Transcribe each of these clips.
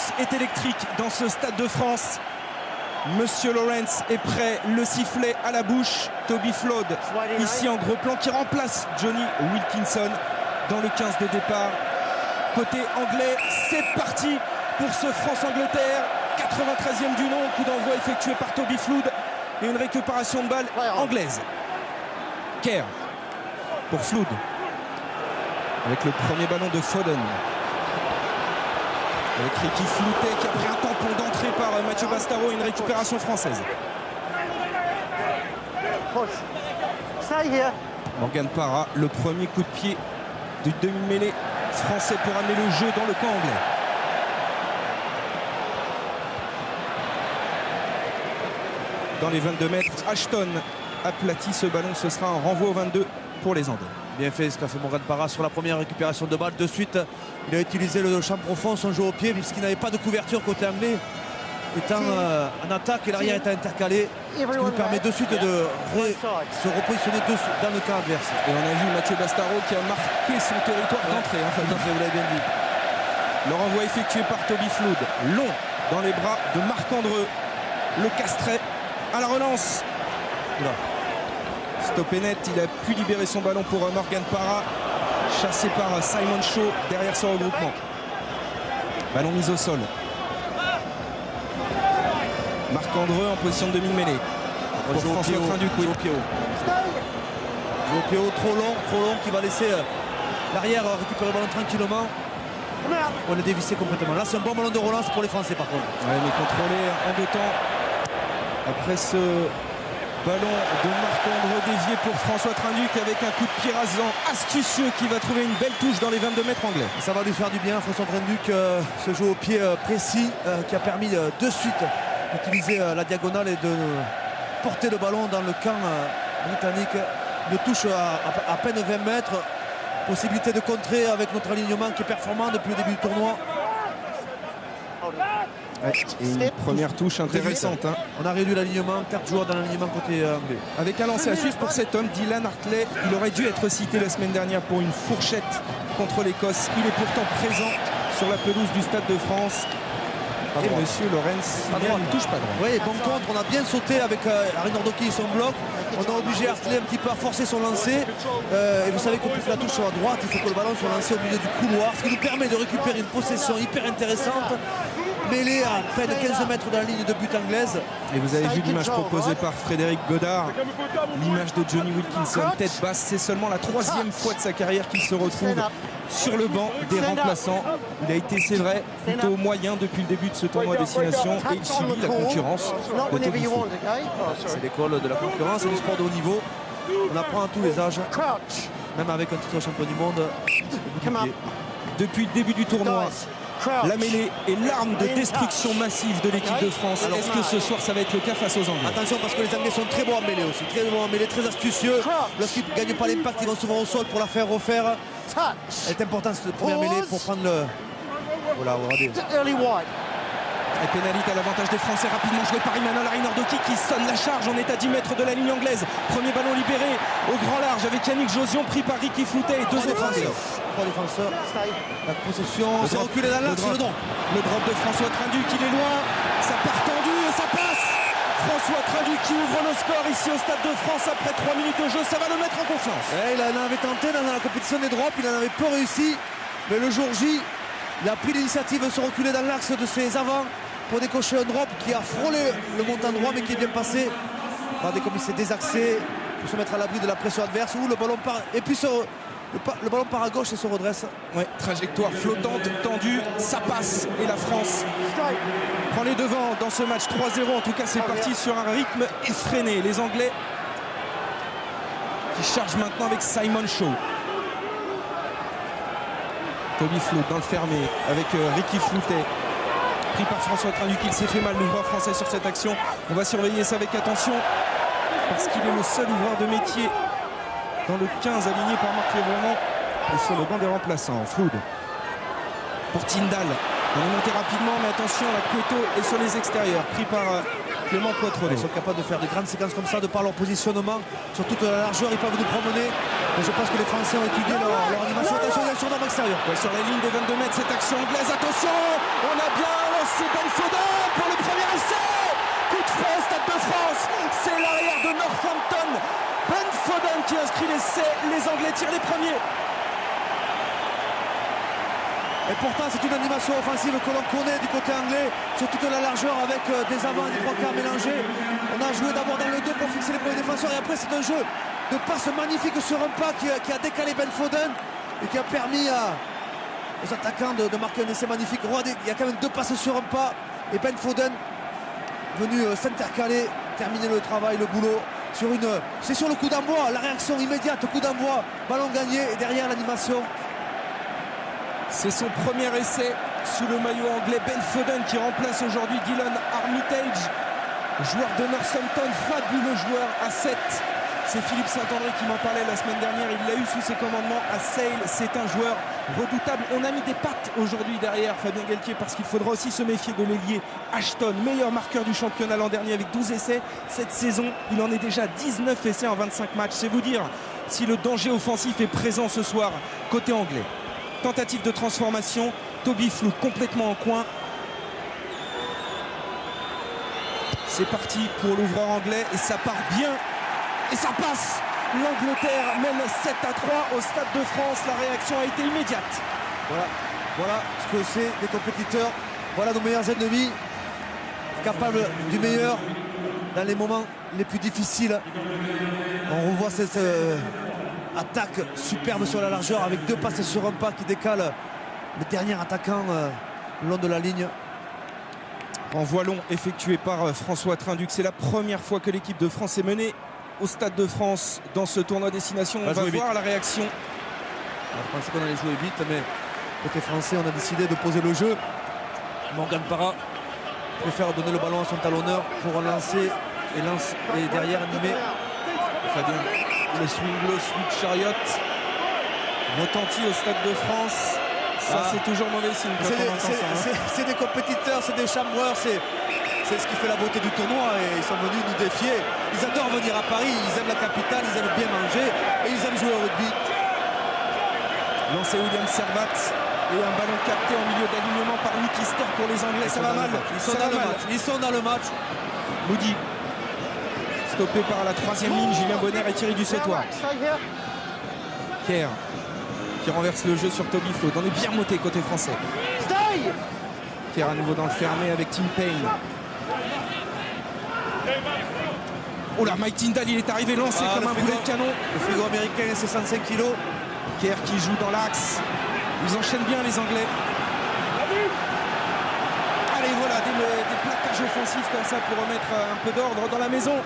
L'ambiance est électrique dans ce Stade de France. Monsieur Lawrence est prêt, le sifflet à la bouche. Toby Flood, ici en gros plan, qui remplace Johnny Wilkinson dans le 15 de départ. Côté anglais, c'est parti pour ce France-Angleterre. 93e du nom, coup d'envoi effectué par Toby Flood et une récupération de balle anglaise. Kerr pour Flood avec le premier ballon de Foden. Avec Ricky Floutet qui a pris un tampon d'entrée par Mathieu Bastaro et une récupération française. Morgan Parra, le premier coup de pied du demi-mêlée français pour amener le jeu dans le camp anglais. Dans les 22 mètres, Ashton aplatit ce ballon. Ce sera un renvoi au 22 pour les Anglais. Bien fait ce qu'a fait Morgan Parra sur la première récupération de balle. De suite, il a utilisé le champ profond, son jeu au pied, puisqu'il n'avait pas de couverture côté anglais. Étant en attaque et l'arrière est intercalé, ce qui nous permet de suite de se repositionner dans le camp adverse. Et on a vu Mathieu Bastaro qui a marqué son territoire d'entrée. Vous l'avez bien dit. Le renvoi effectué par Toby Flood, long dans les bras de Marc-Andreu. Le castrait à la relance. Oula. Stoppé net, il a pu libérer son ballon pour Morgan Parra, chassé par Simon Shaw derrière son regroupement. Ballon mis au sol. Marc-Andreu en position de demi-mêlée. Pour François Trinduc. Joe Pio, trop long, qui va laisser l'arrière récupérer le ballon tranquillement. On l'a dévissé complètement. Là, c'est un bon ballon de relance pour les Français par contre. Ouais, mais contrôlé en deux temps. Après ce ballon de Marc-Andreu dévié pour François Trinduc avec un coup de pied rasant astucieux qui va trouver une belle touche dans les 22 mètres anglais. Ça va lui faire du bien, François Trinduc, ce jeu au pied précis qui a permis de suite d'utiliser la diagonale et de porter le ballon dans le camp britannique. Une touche à peine 20 mètres. Possibilité de contrer avec notre alignement qui est performant depuis le début du tournoi. Ouais, et une première touche intéressante. Hein. On a réduit l'alignement, 4 joueurs dans l'alignement côté anglais. Avec un lancer à suivre pour cet homme, Dylan Hartley. Il aurait dû être cité la semaine dernière pour une fourchette contre l'Écosse. Il est pourtant présent sur la pelouse du Stade de France. Et monsieur Lawrence ne touche pas droit. Oui, bon contre, on a bien sauté avec Harry Nordoki et son bloc. On a obligé Hartley un petit peu à forcer son lancer. Et vous savez qu'on pousse la touche sur la droite, il faut que le ballon soit lancé au milieu du couloir, ce qui nous permet de récupérer une possession hyper intéressante. Mêlée à peine 15 mètres dans la ligne de but anglaise. Et vous avez vu l'image proposée par Frédéric Godard, l'image de Johnny Wilkinson, tête basse. C'est seulement la 3e fois de sa carrière qu'il se retrouve sur le banc des remplaçants. Il a été, c'est vrai, plutôt moyen depuis le début de ce tournoi destination et il subit la concurrence de Toby Flood. C'est l'école de la concurrence et du sport de haut niveau. On apprend à tous les âges, même avec un titre champion du monde. Depuis le début du tournoi, la mêlée est l'arme de destruction massive de l'équipe de France. Est-ce que ce soir ça va être le cas face aux Anglais? Attention parce que les Anglais sont très bons en mêlée aussi, très bons en mêlée, très astucieux. Lorsqu'ils ne gagnent pas l'impact, ils vont souvent au sol pour la faire refaire. Elle est importante cette première mêlée pour prendre le... Voilà, regardez. Et pénalité à l'avantage des Français, rapidement joué par Emmanuel Harry Nordoki qui sonne la charge. On est à 10 mètres de la ligne anglaise. Premier ballon libéré au grand large avec Yannick Josion pris par Ricky Floutet et deux défenseurs. 3 défenseurs. La possession, c'est reculé dans l'axe, le drop. Le drop de François Trinduc, il est loin. Ça part tendu et ça passe. François Trinduc qui ouvre le score ici au Stade de France après 3 minutes de jeu. Ça va le mettre en confiance. Il en avait tenté dans la compétition des drops, il en avait peu réussi. Mais le jour J, il a pris l'initiative de se reculer dans l'axe de ses avants pour décocher un drop qui a frôlé le montant droit mais qui est bien passé. Regardez comme il s'est désaxé pour se mettre à l'abri de la pression adverse où le ballon part et puis le ballon part à gauche et se redresse. Ouais, trajectoire flottante, tendue, ça passe et la France prend les devants dans ce match 3-0. En tout cas c'est parti sur un rythme effréné. Les Anglais qui chargent maintenant avec Simon Shaw. Toby Flood dans le fermé avec Ricky Floutet. Pris par François Trinduc, il s'est fait mal le joueur français sur cette action. On va surveiller ça avec attention parce qu'il est le seul ouvreur de métier dans le 15 aligné par Marc Lévremont et sur le banc des remplaçants. Flood pour Tindall. On est monté rapidement, mais attention, la Cueto est sur les extérieurs, pris par Clément Poitreau. Ils sont capables de faire des grandes séquences comme ça de par leur positionnement sur toute la largeur. Ils peuvent nous promener. Mais je pense que les Français ont étudié leur animation. Attention, il y a le surnom extérieur. Ouais, sur la ligne des 22 mètres, cette action anglaise. Attention, on a bien Ben Foden pour le premier essai. Coup de feu au Stade de France. C'est l'arrière de Northampton, Ben Foden, qui inscrit l'essai. Les Anglais tirent les premiers. Et pourtant c'est une animation offensive que l'on connaît du côté anglais sur toute la largeur avec des avants et des trois quarts mélangés. On a joué d'abord dans le dos pour fixer les premiers défenseurs et après c'est un jeu de passe magnifique sur un pas qui a décalé Ben Foden et qui a permis aux attaquants de marquer un essai magnifique. Il y a quand même 2 passes sur un pas et Ben Foden venu s'intercaler, terminer le travail, le boulot c'est sur le coup d'envoi, la réaction immédiate, coup d'envoi, ballon gagné et derrière l'animation. C'est son premier essai sous le maillot anglais. Ben Foden qui remplace aujourd'hui Dylan Armitage, joueur de Northampton, fabuleux joueur à 7. C'est Philippe Saint-André qui m'en parlait la semaine dernière. Il l'a eu sous ses commandements à Sale. C'est un joueur redoutable. On a mis des pattes aujourd'hui derrière Fabien Galtier parce qu'il faudra aussi se méfier de l'ailier Ashton, meilleur marqueur du championnat l'an dernier avec 12 essais. Cette saison, il en est déjà 19 essais en 25 matchs. C'est vous dire si le danger offensif est présent ce soir côté anglais. Tentative de transformation, Toby Flood complètement en coin. C'est parti pour l'ouvreur anglais et ça part bien et ça passe. L'Angleterre mène 7-3 au Stade de France. La réaction a été immédiate. Voilà ce que c'est des compétiteurs. Voilà nos meilleurs ennemis, capables du meilleur dans les moments les plus difficiles. On revoit cette attaque superbe sur la largeur avec 2 passes sur un pas qui décale le dernier attaquant le long de la ligne. Renvoi long effectué par François Trinduc. C'est la première fois que l'équipe de France est menée au Stade de France dans ce tournoi destination. On va voir la réaction. Alors, je pensais qu'on allait jouer vite, mais côté français, on a décidé de poser le jeu. Morgan Parra préfère donner le ballon à son talonneur pour lancer et derrière animer. Fabien, le swing low, switch chariot retentit au Stade de France. Ça, c'est toujours mauvais signe. C'est des compétiteurs, c'est des chambreurs, c'est ce qui fait la beauté du tournoi et ils sont venus nous défier. Ils adorent venir à Paris, ils aiment la capitale, ils aiment bien manger et ils aiment jouer au rugby. Lancé William Servat et un ballon capté en milieu d'alignement par Nick Easter pour les Anglais. Ça va mal. Ils sont dans le match. Moody stoppé par la 3e ligne. Julien Bonner et Thierry Dussautoir. Kerr qui renverse le jeu sur Toby Flood. On est bien monté côté français. Kerr à nouveau dans le fermé avec Tim Payne. Oh là, Mike Tindall, il est arrivé lancé comme un boulet de canon. Le frigo américain, c'est 65 kg. Kerr qui joue dans l'axe. Ils enchaînent bien les Anglais. Allez, voilà, des plaquages offensifs comme ça pour remettre un peu d'ordre dans la maison.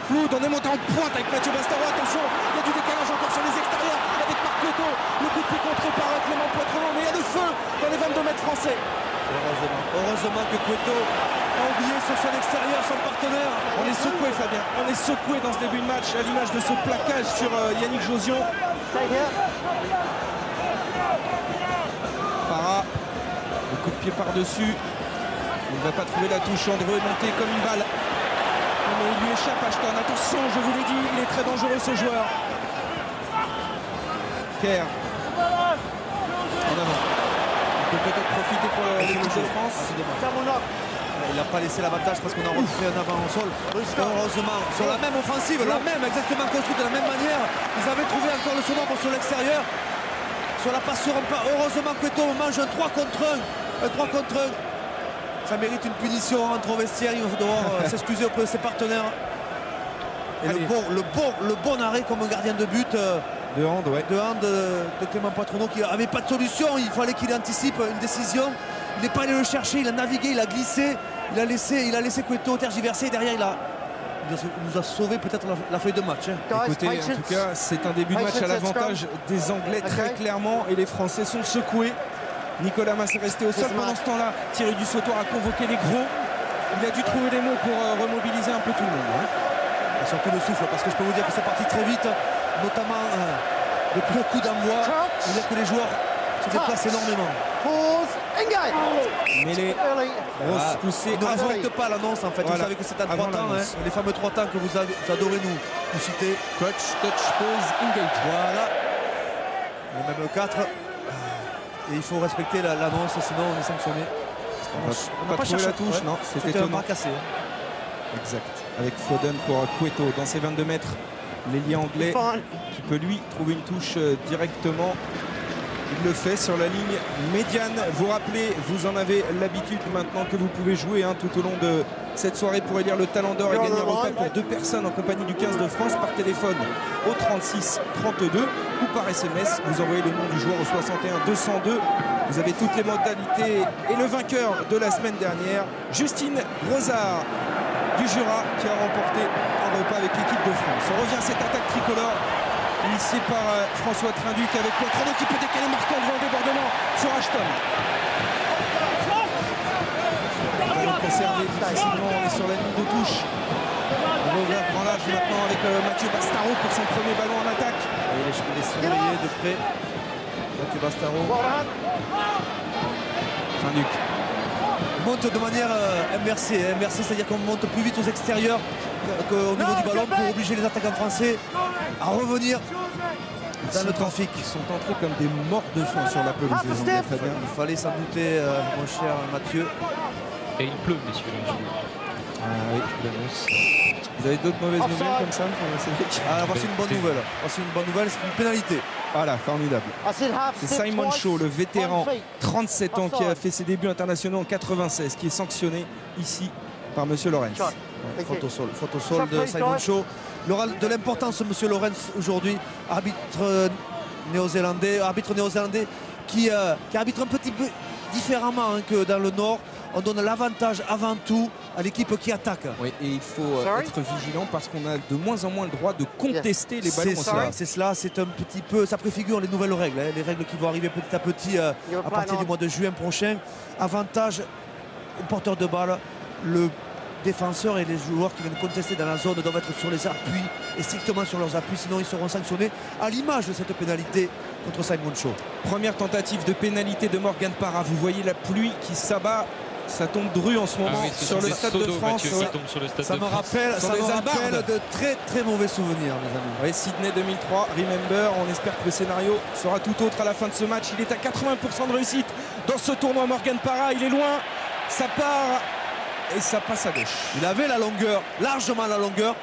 Flood, on est monté en pointe avec Mathieu Bastareaud. Attention, il y a du décalage encore sur les extérieurs avec Marc Cueto. Le coup de pied contré par Clément Poitreau, mais il y a le feu dans les 22 mètres français. Heureusement que Cueto a oublié sur son extérieur son partenaire. On est secoué, Fabien. On est secoué dans ce début de match à l'image de ce plaquage sur Yannick Josion. Parra, le coup de pied par-dessus. Il ne va pas trouver la touche. Andreu est monté comme une balle. Mais il lui échappe, Ashton. Attention, je vous l'ai dit, il est très dangereux ce joueur. Kerr. En avant. Il peut peut-être profiter pour l'équipe de France. Il n'a pas laissé l'avantage parce qu'on a refait un avant au sol. Heureusement, sur la même offensive, la même, exactement construite de la même manière. Ils avaient trouvé encore le sommet sur l'extérieur. Sur la passe sur un pas. Heureusement que Cueto mange un 3 contre 1. Un 3 contre 1. Ça mérite une punition entre vestiaires. Il va devoir s'excuser auprès de ses partenaires. Et le bon arrêt comme un gardien de but. De hand, ouais. De Clément Poitreau qui n'avait pas de solution. Il fallait qu'il anticipe une décision. Il n'est pas allé le chercher, il a navigué, il a glissé, il a laissé Cueto tergiverser. Derrière, il nous a sauvé peut-être la feuille de match. Écoutez, en tout cas, c'est un début de match à l'avantage des Anglais très clairement. Et les Français sont secoués. Nicolas Mas est resté au sol pendant ce temps-là. Thierry Dussautoir a convoqué les gros. Il a dû trouver les mots pour remobiliser un peu tout le monde. Et surtout le souffle, parce que je peux vous dire que c'est parti très vite, notamment depuis le coup d'envoi. Je veux dire que les joueurs se déplacent énormément. Mêlée, grosse poussée. Ne respecte pas l'annonce en fait. Voilà. Vous savez que c'est un 3 temps, les fameux 3 temps que vous adorez nous citer. Coach, touch, pause, engage. Voilà. Et même 4. Et il faut respecter l'annonce, sinon on est sanctionné. On n'a pas trouvé la touche, non, c'était un bras cassé. Exact. Avec Foden pour Cueto dans ses 22 mètres. L'ailier anglais qui peut lui trouver une touche directement. Il le fait sur la ligne médiane. Vous rappelez, vous en avez l'habitude maintenant que vous pouvez jouer tout au long de cette soirée pour élire le Talent d'Or et gagner un repas pour 2 personnes en compagnie du 15 de France par téléphone au 36 32 ou par SMS. Vous envoyez le nom du joueur au 61 202. Vous avez toutes les modalités et le vainqueur de la semaine dernière, Justine Rosard du Jura, qui a remporté un repas avec l'équipe de France. On revient à cette attaque tricolore initiée par François Trinduc avec Poitrano qui peut décaler Marc-André en débordement sur Ashton. Ballon conservé difficilement, on est sur la ligne de touche. On va ouvrir grand large maintenant avec Mathieu Bastaro pour son premier ballon en attaque. Et il est surveillé de près. Mathieu Bastaro. Trinduc. Monte de manière inversée, c'est-à-dire qu'on monte plus vite aux extérieurs qu'au niveau du ballon pour obliger les attaquants français à revenir dans le trafic. Ils sont entrés comme des morts de faim sur la pelouse. Il fallait s'en douter, mon cher Mathieu. Et il pleut, messieurs. Ah oui, je l'annonce. Vous avez d'autres mauvaises nouvelles comme ça? Voici une bonne nouvelle. Voici une bonne nouvelle, c'est une pénalité. Voilà, formidable. C'est Simon Shaw, le vétéran, 37 ans, qui a fait ses débuts internationaux en 96, qui est sanctionné ici par M. Lorenz. Faute au sol de Simon Shaw. Il aura de l'importance, M. Lorenz, aujourd'hui, arbitre néo-zélandais qui arbitre un petit peu différemment que dans le Nord. On donne l'avantage avant tout à l'équipe qui attaque. Oui, et il faut être vigilant parce qu'on a de moins en moins le droit de contester les ballons. C'est cela, c'est un petit peu, ça préfigure les nouvelles règles, les règles qui vont arriver petit à petit à partir du mois de juin prochain. Avantage au porteur de balle, le défenseur et les joueurs qui viennent contester dans la zone doivent être sur les appuis et strictement sur leurs appuis, sinon ils seront sanctionnés à l'image de cette pénalité contre Simon Shaw. Première tentative de pénalité de Morgan Parra. Vous voyez la pluie qui s'abat. Ça tombe dru en ce moment sur le Stade de France. Ça me rappelle de très très mauvais souvenirs, mes amis. Oui, Sydney 2003, remember. On espère que le scénario sera tout autre à la fin de ce match. Il est à 80% de réussite dans ce tournoi. Morgan Parra, il est loin. Ça part et ça passe à gauche. Il avait la longueur, largement la longueur,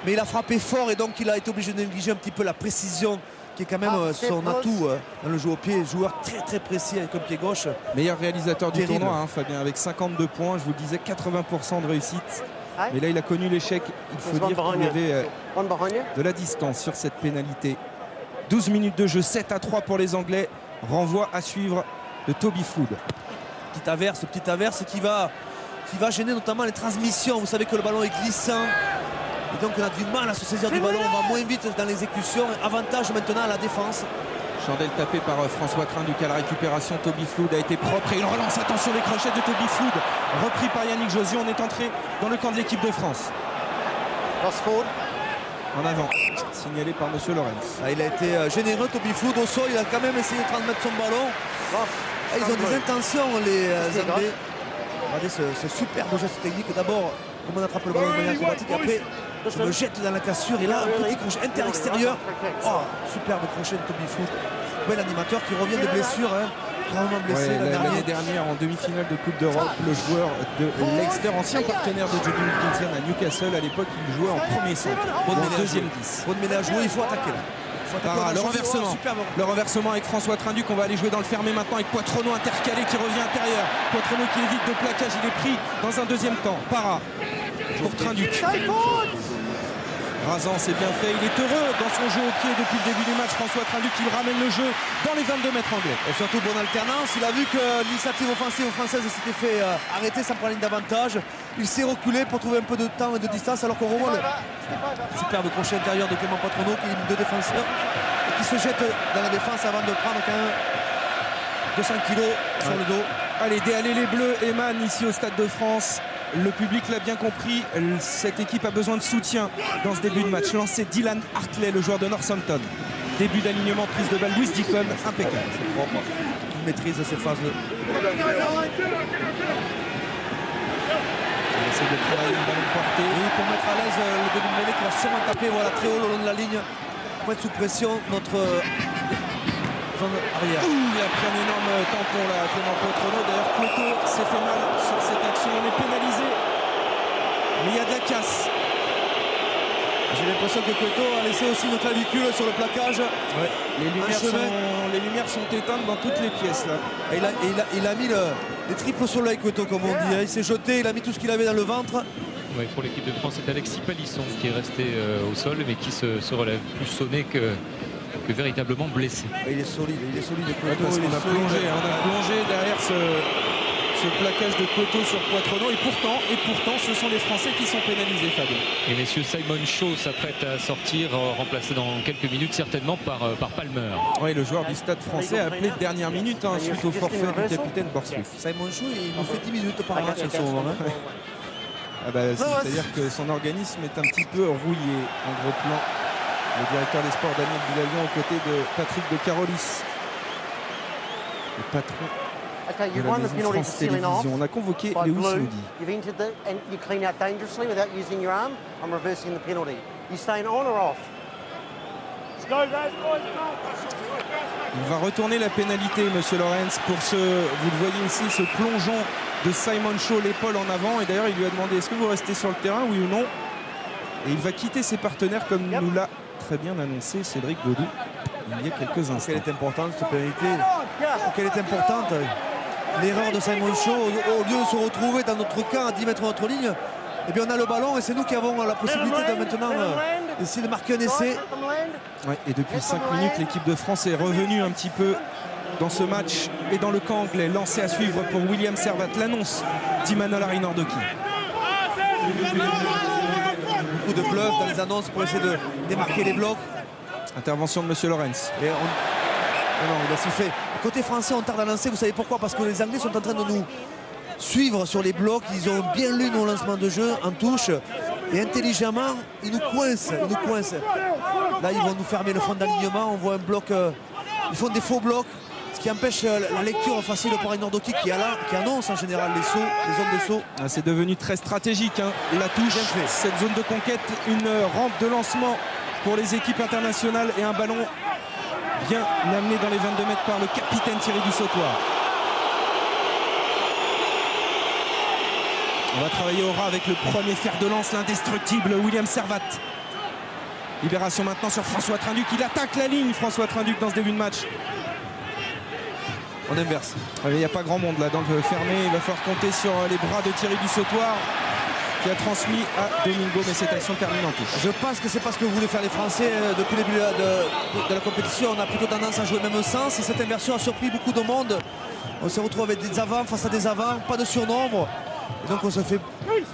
mais il a frappé fort et donc il a été obligé de négliger un petit peu la précision qui est quand même son atout dans le jeu au pied. Joueur très très précis avec un pied gauche. Meilleur réalisateur du tournoi, Fabien, avec 52 points. Je vous le disais, 80% de réussite. Mais là, il a connu l'échec. Il faut dire qu'il y avait de la distance sur cette pénalité. 12 minutes de jeu, 7-3 pour les Anglais. Renvoi à suivre de Toby Flood. Petite averse qui va gêner notamment les transmissions. Vous savez que le ballon est glissant. Et donc on a du mal à se saisir du ballon, on va moins vite dans l'exécution. Avantage maintenant à la défense. Chandelle tapée par François Trinduc à la récupération. Toby Flood a été propre et il relance. Attention les crochets de Toby Flood. Repris par Yannick Josy. On est entré dans le camp de l'équipe de France. En avant, signalé par M. Lorenz. Il a été généreux, Toby Flood au sol. Il a quand même essayé de transmettre son ballon. Ils ont des intentions, les Anglais. Regardez ce superbe geste technique. D'abord, comment on attrape le ballon de manière acrobatique. Après, je me jette dans la cassure. Et là, un petit crochet inter-extérieur. Superbe crochet de Toby Flood. Bel animateur qui revient de blessure. Gravement blessé l'année dernière en demi-finale de Coupe d'Europe. Le joueur de Leicester, ancien partenaire de Johnny Wilkinson à Newcastle. À l'époque, il jouait en premier centre. Deuxième 10. Bonne ménage, il faut attaquer là. Le renversement avec François Trinduc. On va aller jouer dans le fermé maintenant avec Poitrano intercalé qui revient intérieur. Poitrano qui évite de plaquage. Il est pris dans un deuxième temps. Parra pour Trinduc. Razan, c'est bien fait. Il est heureux dans son jeu au pied depuis le début du match. François Trinduc, il ramène le jeu dans les 22 mètres anglais. Et surtout bonne alternance. Il a vu que l'initiative offensive française s'était fait arrêter sans prendre ligne d'avantage. Il s'est reculé pour trouver un peu de temps et de distance alors qu'on revoit le superbe crochet intérieur de Clément Poitrano qui est deux défenseurs et qui se jette dans la défense avant de prendre quand même 200 kilos sur le dos. Allez, les Bleus émanent ici au Stade de France. Le public l'a bien compris, cette équipe a besoin de soutien dans ce début de match. Lancé Dylan Hartley, le joueur de Northampton. Début d'alignement, prise de balle, Louis Deacon, impeccable. C'est propre. Il maîtrise ces phases. Il essaie de travailler le ballon porté. Oui, pour mettre à l'aise le début de mêlée qui va sûrement taper très haut le long de la ligne. Pour être sous pression, notre zone arrière. Il a pris un énorme tampon là, Clément Cointreau. D'ailleurs, Cueto s'est fait mal sur cette action. On est pénalisé. Mais il y a de la casse. J'ai l'impression que Cueto a laissé aussi une clavicule sur le plaquage. Ouais. Les lumières sont éteintes dans toutes les pièces là. Et il a mis les triples soleils, Cueto, comme on dit. Il s'est jeté, il a mis tout ce qu'il avait dans le ventre. Oui, pour l'équipe de France, c'est Alexis Palisson qui est resté au sol, mais qui se relève, plus sonné que véritablement blessé. Il est solide, Cueto. Parce qu'on a plongé derrière ce plaquage de Cueto sur Cointreau. Et pourtant, ce sont les Français qui sont pénalisés, Fabien. Et messieurs, Simon Shaw s'apprête à sortir, remplacé dans quelques minutes certainement par Palmer. Oui, le joueur du Stade français a appelé de dernière minute suite au forfait du capitaine Borswick. Simon Shaw, il nous fait 10 minutes par match en ce moment. C'est-à-dire que son organisme est un petit peu rouillé en gros plan. Le directeur des sports Daniel Bilalion aux côtés de Patrick de Carolis, le patron de la maison France Télévisions. On a convoqué Lewis Moody. Il va retourner la pénalité, monsieur Lorenz, pour vous le voyez ici, ce plongeon de Simon Shaw, l'épaule en avant. Et d'ailleurs, il lui a demandé, est-ce que vous restez sur le terrain, oui ou non? Et il va quitter ses partenaires, comme nous l'a très bien annoncé Cédric Godou il y a quelques instants. Quelle est importante cette pénalité? Quelle est importante l'erreur de Simon Shaw, au lieu de se retrouver dans notre camp à 10 mètres de notre ligne, et bien on a le ballon et c'est nous qui avons la possibilité de maintenant essayer de marquer un essai. Ouais, et depuis 5 minutes, l'équipe de France est revenue un petit peu dans ce match et dans le camp anglais. Lancé à suivre pour William Servat, l'annonce d'Imanol Arinordoki. Beaucoup de bluff dans les annonces pour essayer de démarquer les blocs. Intervention de monsieur Lorenz. Et non, il a sifflé. Côté français, on tarde à lancer. Vous savez pourquoi? Parce que les Anglais sont en train de nous suivre sur les blocs. Ils ont bien lu nos lancements de jeu en touche. Et intelligemment, ils nous coincent. Là, ils vont nous fermer le fond d'alignement. On voit un bloc. Ils font des faux blocs. Ce qui empêche la lecture facile pour Arinordoki qui annonce en général les sauts, les zones de saut. C'est devenu très stratégique, la touche, cette zone de conquête, une rampe de lancement pour les équipes internationales et un ballon bien amené dans les 22 mètres par le capitaine Thierry Dussautoir. On va travailler au ras avec le premier fer de lance, l'indestructible William Servat. Libération maintenant sur François Trinduc. Il attaque la ligne, François Trinduc, dans ce début de match. On inverse. Il n'y a pas grand monde là dans le fermé. Il va falloir compter sur les bras de Thierry Dussautoir qui a transmis à Domingo, mais cette action termine en touche. Je pense que c'est parce que voulaient faire les Français depuis le début de la compétition. On a plutôt tendance à jouer même sens. Et cette inversion a surpris beaucoup de monde. On se retrouve avec des avants face à des avants, pas de surnombre. Et donc on se fait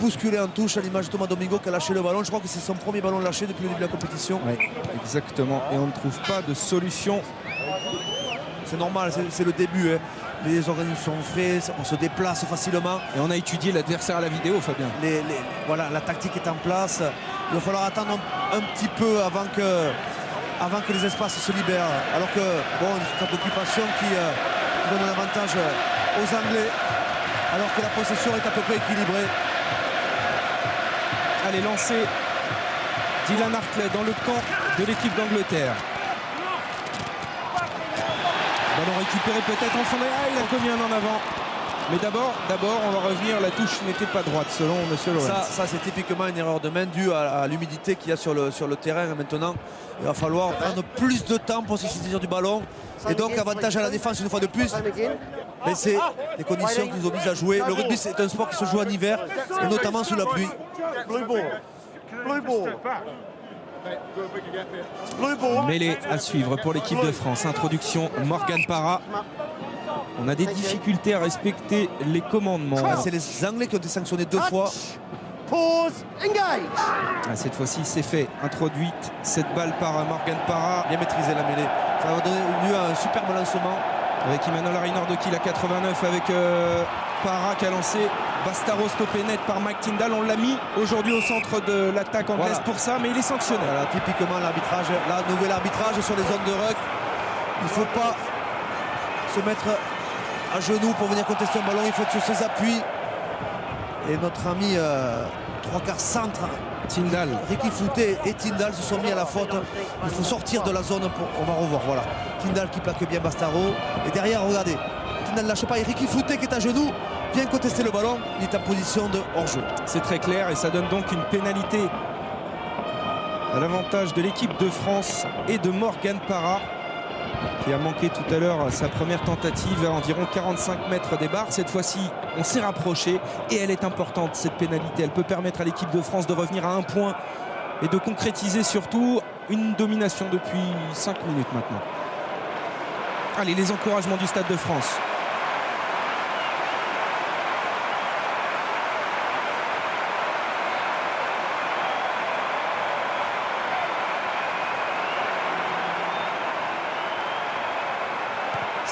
bousculer en touche à l'image de Thomas Domingo qui a lâché le ballon. Je crois que c'est son premier ballon lâché depuis le début de la compétition. Oui, exactement. Et on ne trouve pas de solution. C'est normal, c'est le début. Les organismes sont frais, on se déplace facilement. Et on a étudié l'adversaire à la vidéo, Fabien. Voilà, la tactique est en place. Il va falloir attendre un petit peu avant que les espaces se libèrent. Alors que, une sorte d'occupation qui donne un avantage aux Anglais. Alors que la possession est à peu près équilibrée. Allez, lancé Dylan Hartley dans le camp de l'équipe d'Angleterre. Ballon récupéré peut-être en fond de... il a commis un en avant. Mais d'abord, on va revenir. La touche n'était pas droite selon monsieur Lorenz. Ça c'est typiquement une erreur de main due à l'humidité qu'il y a sur le terrain. Maintenant, il va falloir prendre plus de temps pour se saisir du ballon. Et donc, avantage à la défense une fois de plus. Mais c'est des conditions qui nous obligent à jouer. Le rugby, c'est un sport qui se joue en hiver, et notamment sous la pluie. Mêlée à suivre pour l'équipe de France. Introduction Morgan Parra. On a des difficultés à respecter les commandements. C'est les Anglais qui ont été sanctionnés 2 fois. Cette fois-ci, c'est fait. Introduite cette balle par Morgan Parra. Bien maîtrisé la mêlée. Ça va donner lieu à un superbe lancement. Avec Imanol Arinordoki, la 89, avec Parra qui a lancé. Bastaro stoppé net par Mike Tindall. On l'a mis aujourd'hui au centre de l'attaque anglaise pour ça, mais il est sanctionné. Voilà, typiquement l'arbitrage, la nouvel arbitrage sur les zones de ruck. Il ne faut pas se mettre à genoux pour venir contester un ballon. Il faut être sur ses appuis. et notre ami trois quarts centre Tindall. Ricky Fouté et Tindall se sont mis à la faute. Il faut sortir de la zone. On va revoir, voilà. Tindall qui plaque bien Bastaro. Et derrière, regardez, Tindall ne lâche pas. Et Ricky Fouté qui est à genoux vient contester le ballon. Il est en position de hors-jeu. C'est très clair et ça donne donc une pénalité à l'avantage de l'équipe de France et de Morgan Parra, qui a manqué tout à l'heure sa première tentative à environ 45 mètres des barres. Cette fois-ci, on s'est rapproché et elle est importante, cette pénalité. Elle peut permettre à l'équipe de France de revenir à un point et de concrétiser surtout une domination depuis 5 minutes maintenant. Allez, les encouragements du Stade de France.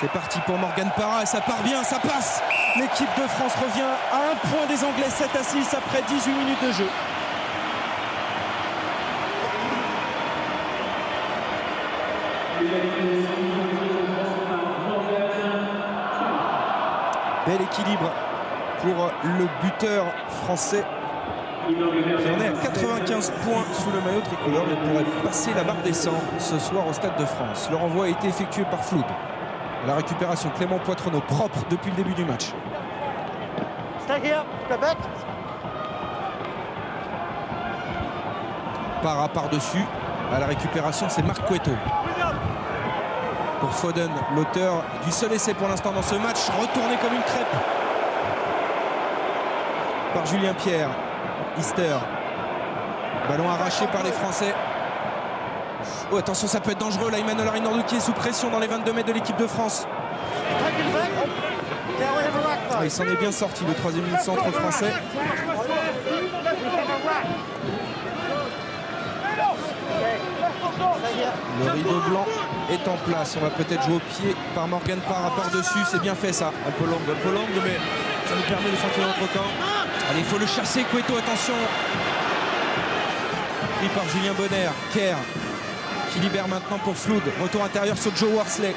C'est parti pour Morgan Parra et ça part bien, ça passe. L'équipe de France revient à un point des Anglais, 7-6 après 18 minutes de jeu. Bel équilibre pour le buteur français qui en est à 95 points sous le maillot tricolore et pourrait passer la barre des 100 ce soir au Stade de France. Le renvoi a été effectué par Flood. La récupération, Clément Poitrenaud, propre depuis le début du match. Parra par-dessus. À la récupération, c'est Marc Cueto. Pour Foden, l'auteur du seul essai pour l'instant dans ce match, retourné comme une crêpe par Julien Pierre. Ister. Ballon arraché par les Français. Oh, attention, ça peut être dangereux là. Emmanuel Arinordo qui est sous pression dans les 22 mètres de l'équipe de France. Ah, il s'en est bien sorti, le troisième ligne centre français. Le rideau blanc est en place. On va peut-être jouer au pied par Morgan Parra par-dessus. C'est bien fait ça. Un peu longue, mais ça nous permet de sortir notre camp. Allez, il faut le chasser. Cueto, attention. Pris par Julien Bonner. Kerr qui libère maintenant pour Flood. Retour intérieur sur Joe Worsley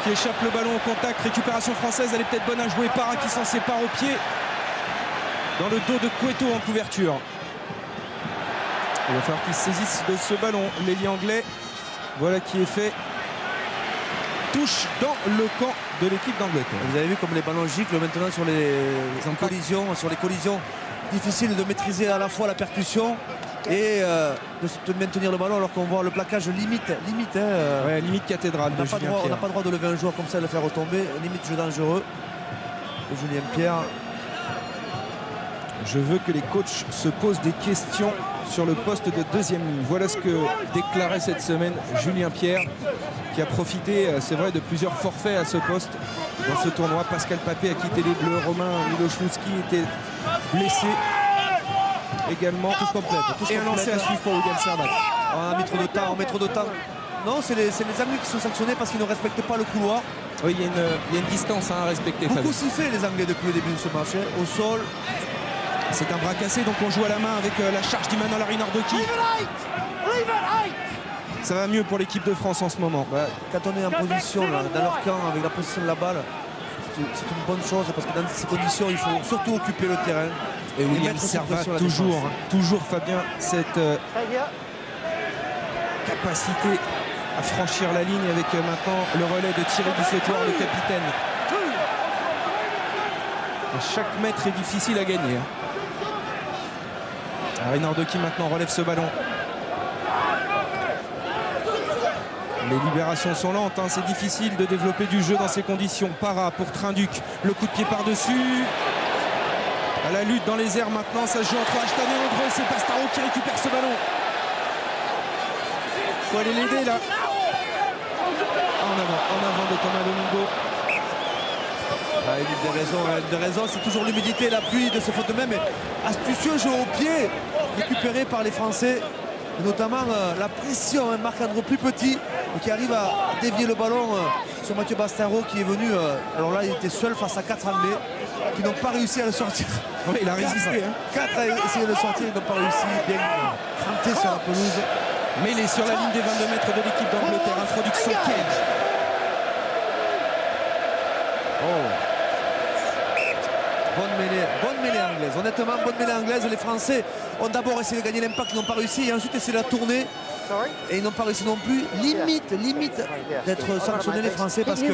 qui échappe le ballon au contact. Récupération française, elle est peut-être bonne à jouer. Parra qui s'en sépare au pied dans le dos de Cueto en couverture. Il va falloir qu'il saisisse de ce ballon. L'ailier anglais, voilà qui est fait. Touche dans le camp de l'équipe d'Angleterre. Vous avez vu comme les ballons giclent maintenant sur les collisions. Difficile de maîtriser à la fois la percussion et de maintenir le ballon alors qu'on voit le plaquage limite ouais, limite cathédrale. On n'a pas le droit de lever un joueur comme ça et le faire retomber. Limite jeu dangereux. Et Julien Pierre. Je veux que les coachs se posent des questions sur le poste de deuxième ligne. Voilà ce que déclarait cette semaine Julien Pierre, qui a profité, c'est vrai, de plusieurs forfaits à ce poste dans ce tournoi. Pascal Papé a quitté les Bleus, Romain Milošlučki était blessé également. Touche complète. Et un lancer à suivre pour William Servat. On a mis trop de temps, Non, c'est les Anglais qui sont sanctionnés parce qu'ils ne respectent pas le couloir. Oui, il y a une distance à respecter. Beaucoup sifflé les Anglais depuis le début de ce match. Au sol. C'est un bras cassé, donc on joue à la main avec la charge d'Emmanuel Arinordo. Ça va mieux pour l'équipe de France en ce moment. Quand on est en position là, dans leur camp avec la position de la balle, c'est une bonne chose parce que dans ces conditions, il faut surtout occuper le terrain. Et William Servat, toujours Fabien, cette capacité à franchir la ligne avec maintenant le relais de Thierry Dussetoire, le capitaine. Et chaque mètre est difficile à gagner. Arinordo qui maintenant relève ce ballon. Les libérations sont lentes, c'est difficile de développer du jeu dans ces conditions. Parra pour Trinduc, le coup de pied par-dessus. À la lutte dans les airs maintenant, ça se joue entre Ashton et André. C'est Bastaro qui récupère ce ballon. Il faut aller l'aider là. En avant de Thomas Domingo. Il a une des raisons, c'est toujours l'humidité, la pluie de ce faute de main, mais astucieux jeu au pied, récupéré par les Français, et notamment la pression, Marc-André plus petit, qui arrive à dévier le ballon sur Mathieu Bastaro qui est venu, alors là il était seul face à 4 Anglais qui n'ont pas réussi à le sortir. Oui, il a résisté. 4 a essayé de le sortir, ils n'ont pas réussi, bien crampé sur la pelouse. Mais il est sur la ligne des 22 mètres de l'équipe d'Angleterre, introduction Cage. Bonne mêlée anglaise. Honnêtement, bonne mêlée anglaise. Les Français ont d'abord essayé de gagner l'impact, ils n'ont pas réussi, et ensuite essayé de la tourner. Et ils n'ont pas réussi non plus. Limite d'être sanctionnés les Français, parce que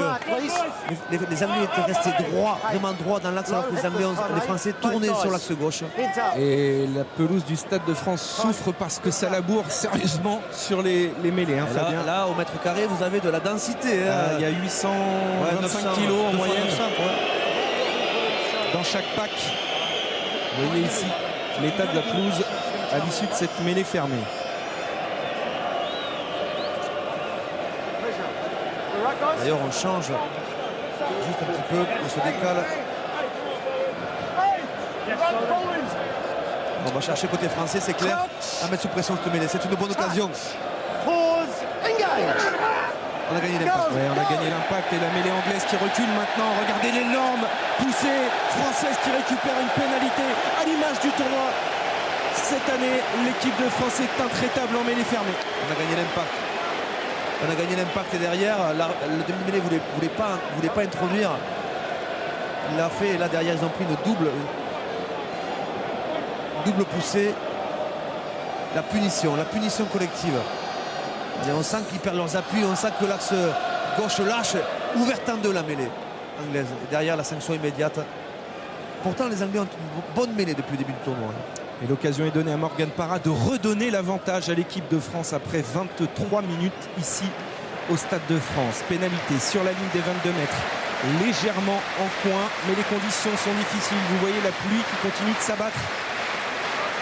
les Anglais étaient restés droits, vraiment droits dans l'axe, alors que les Français tournaient sur l'axe gauche. Et la pelouse du Stade de France souffre parce que ça laboure sérieusement sur les mêlés. Hein, là, au mètre carré, vous avez de la densité. Il y a 825 kilos en moyenne dans chaque pack. Vous voyez ici l'état de la pelouse à l'issue de cette mêlée fermée. D'ailleurs, on change juste un petit peu, on se décale. On va chercher côté français, c'est clair, à mettre sous pression cette mêlée. C'est une bonne occasion. On a gagné l'impact. Ouais, on a gagné l'impact et la mêlée anglaise qui recule maintenant. Regardez l'énorme poussée française qui récupère une pénalité à l'image du tournoi. Cette année, l'équipe de France est intraitable en mêlée fermée. On a gagné l'impact. On a gagné l'impact et derrière, le demi-mêlée ne voulait pas introduire. Il l'a fait et là derrière ils ont pris une double poussée. La punition collective. Et on sent qu'ils perdent leurs appuis, on sent que l'axe gauche lâche, ouverte en deux la mêlée anglaise. Et derrière la sanction immédiate. Pourtant les Anglais ont une bonne mêlée depuis le début du tournoi. Et l'occasion est donnée à Morgan Parra de redonner l'avantage à l'équipe de France après 23 minutes ici au Stade de France. Pénalité sur la ligne des 22 mètres, légèrement en coin, mais les conditions sont difficiles. Vous voyez la pluie qui continue de s'abattre.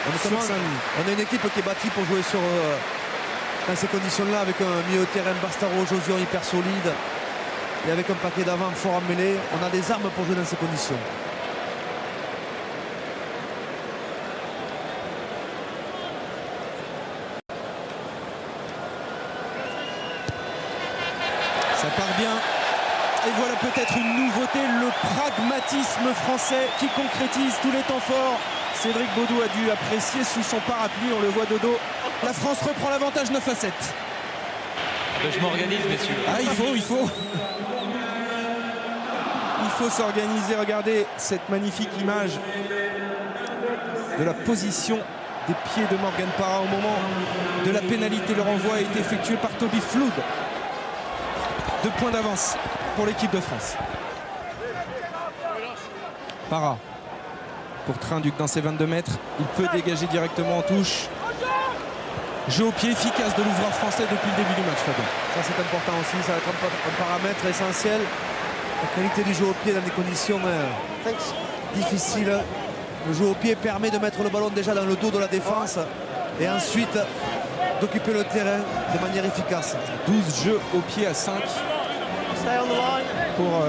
On a une équipe qui est bâtie pour jouer dans ces conditions-là, avec un milieu de terrain Bastaro, Josion hyper solide et avec un paquet d'avant fort en mêlée. On a des armes pour jouer dans ces conditions. Ça part bien. Et voilà peut-être une nouveauté, le pragmatisme français qui concrétise tous les temps forts. Cédric Baudou a dû apprécier sous son parapluie, on le voit de dos. La France reprend l'avantage 9-7. Je m'organise, messieurs. Ah, il faut s'organiser. Regardez cette magnifique image de la position des pieds de Morgan Parra au moment de la pénalité. Le renvoi a été effectué par Toby Flood. 2 points d'avance pour l'équipe de France. Parra pour Trinduc dans ses 22 mètres. Il peut dégager directement en touche. Jeu au pied efficace de l'ouvreur français depuis le début du match, Fabien. Ça c'est important aussi, ça va être un paramètre essentiel. La qualité du jeu au pied dans des conditions difficiles. Le jeu au pied permet de mettre le ballon déjà dans le dos de la défense et ensuite d'occuper le terrain de manière efficace. 12 jeux au pied à 5 pour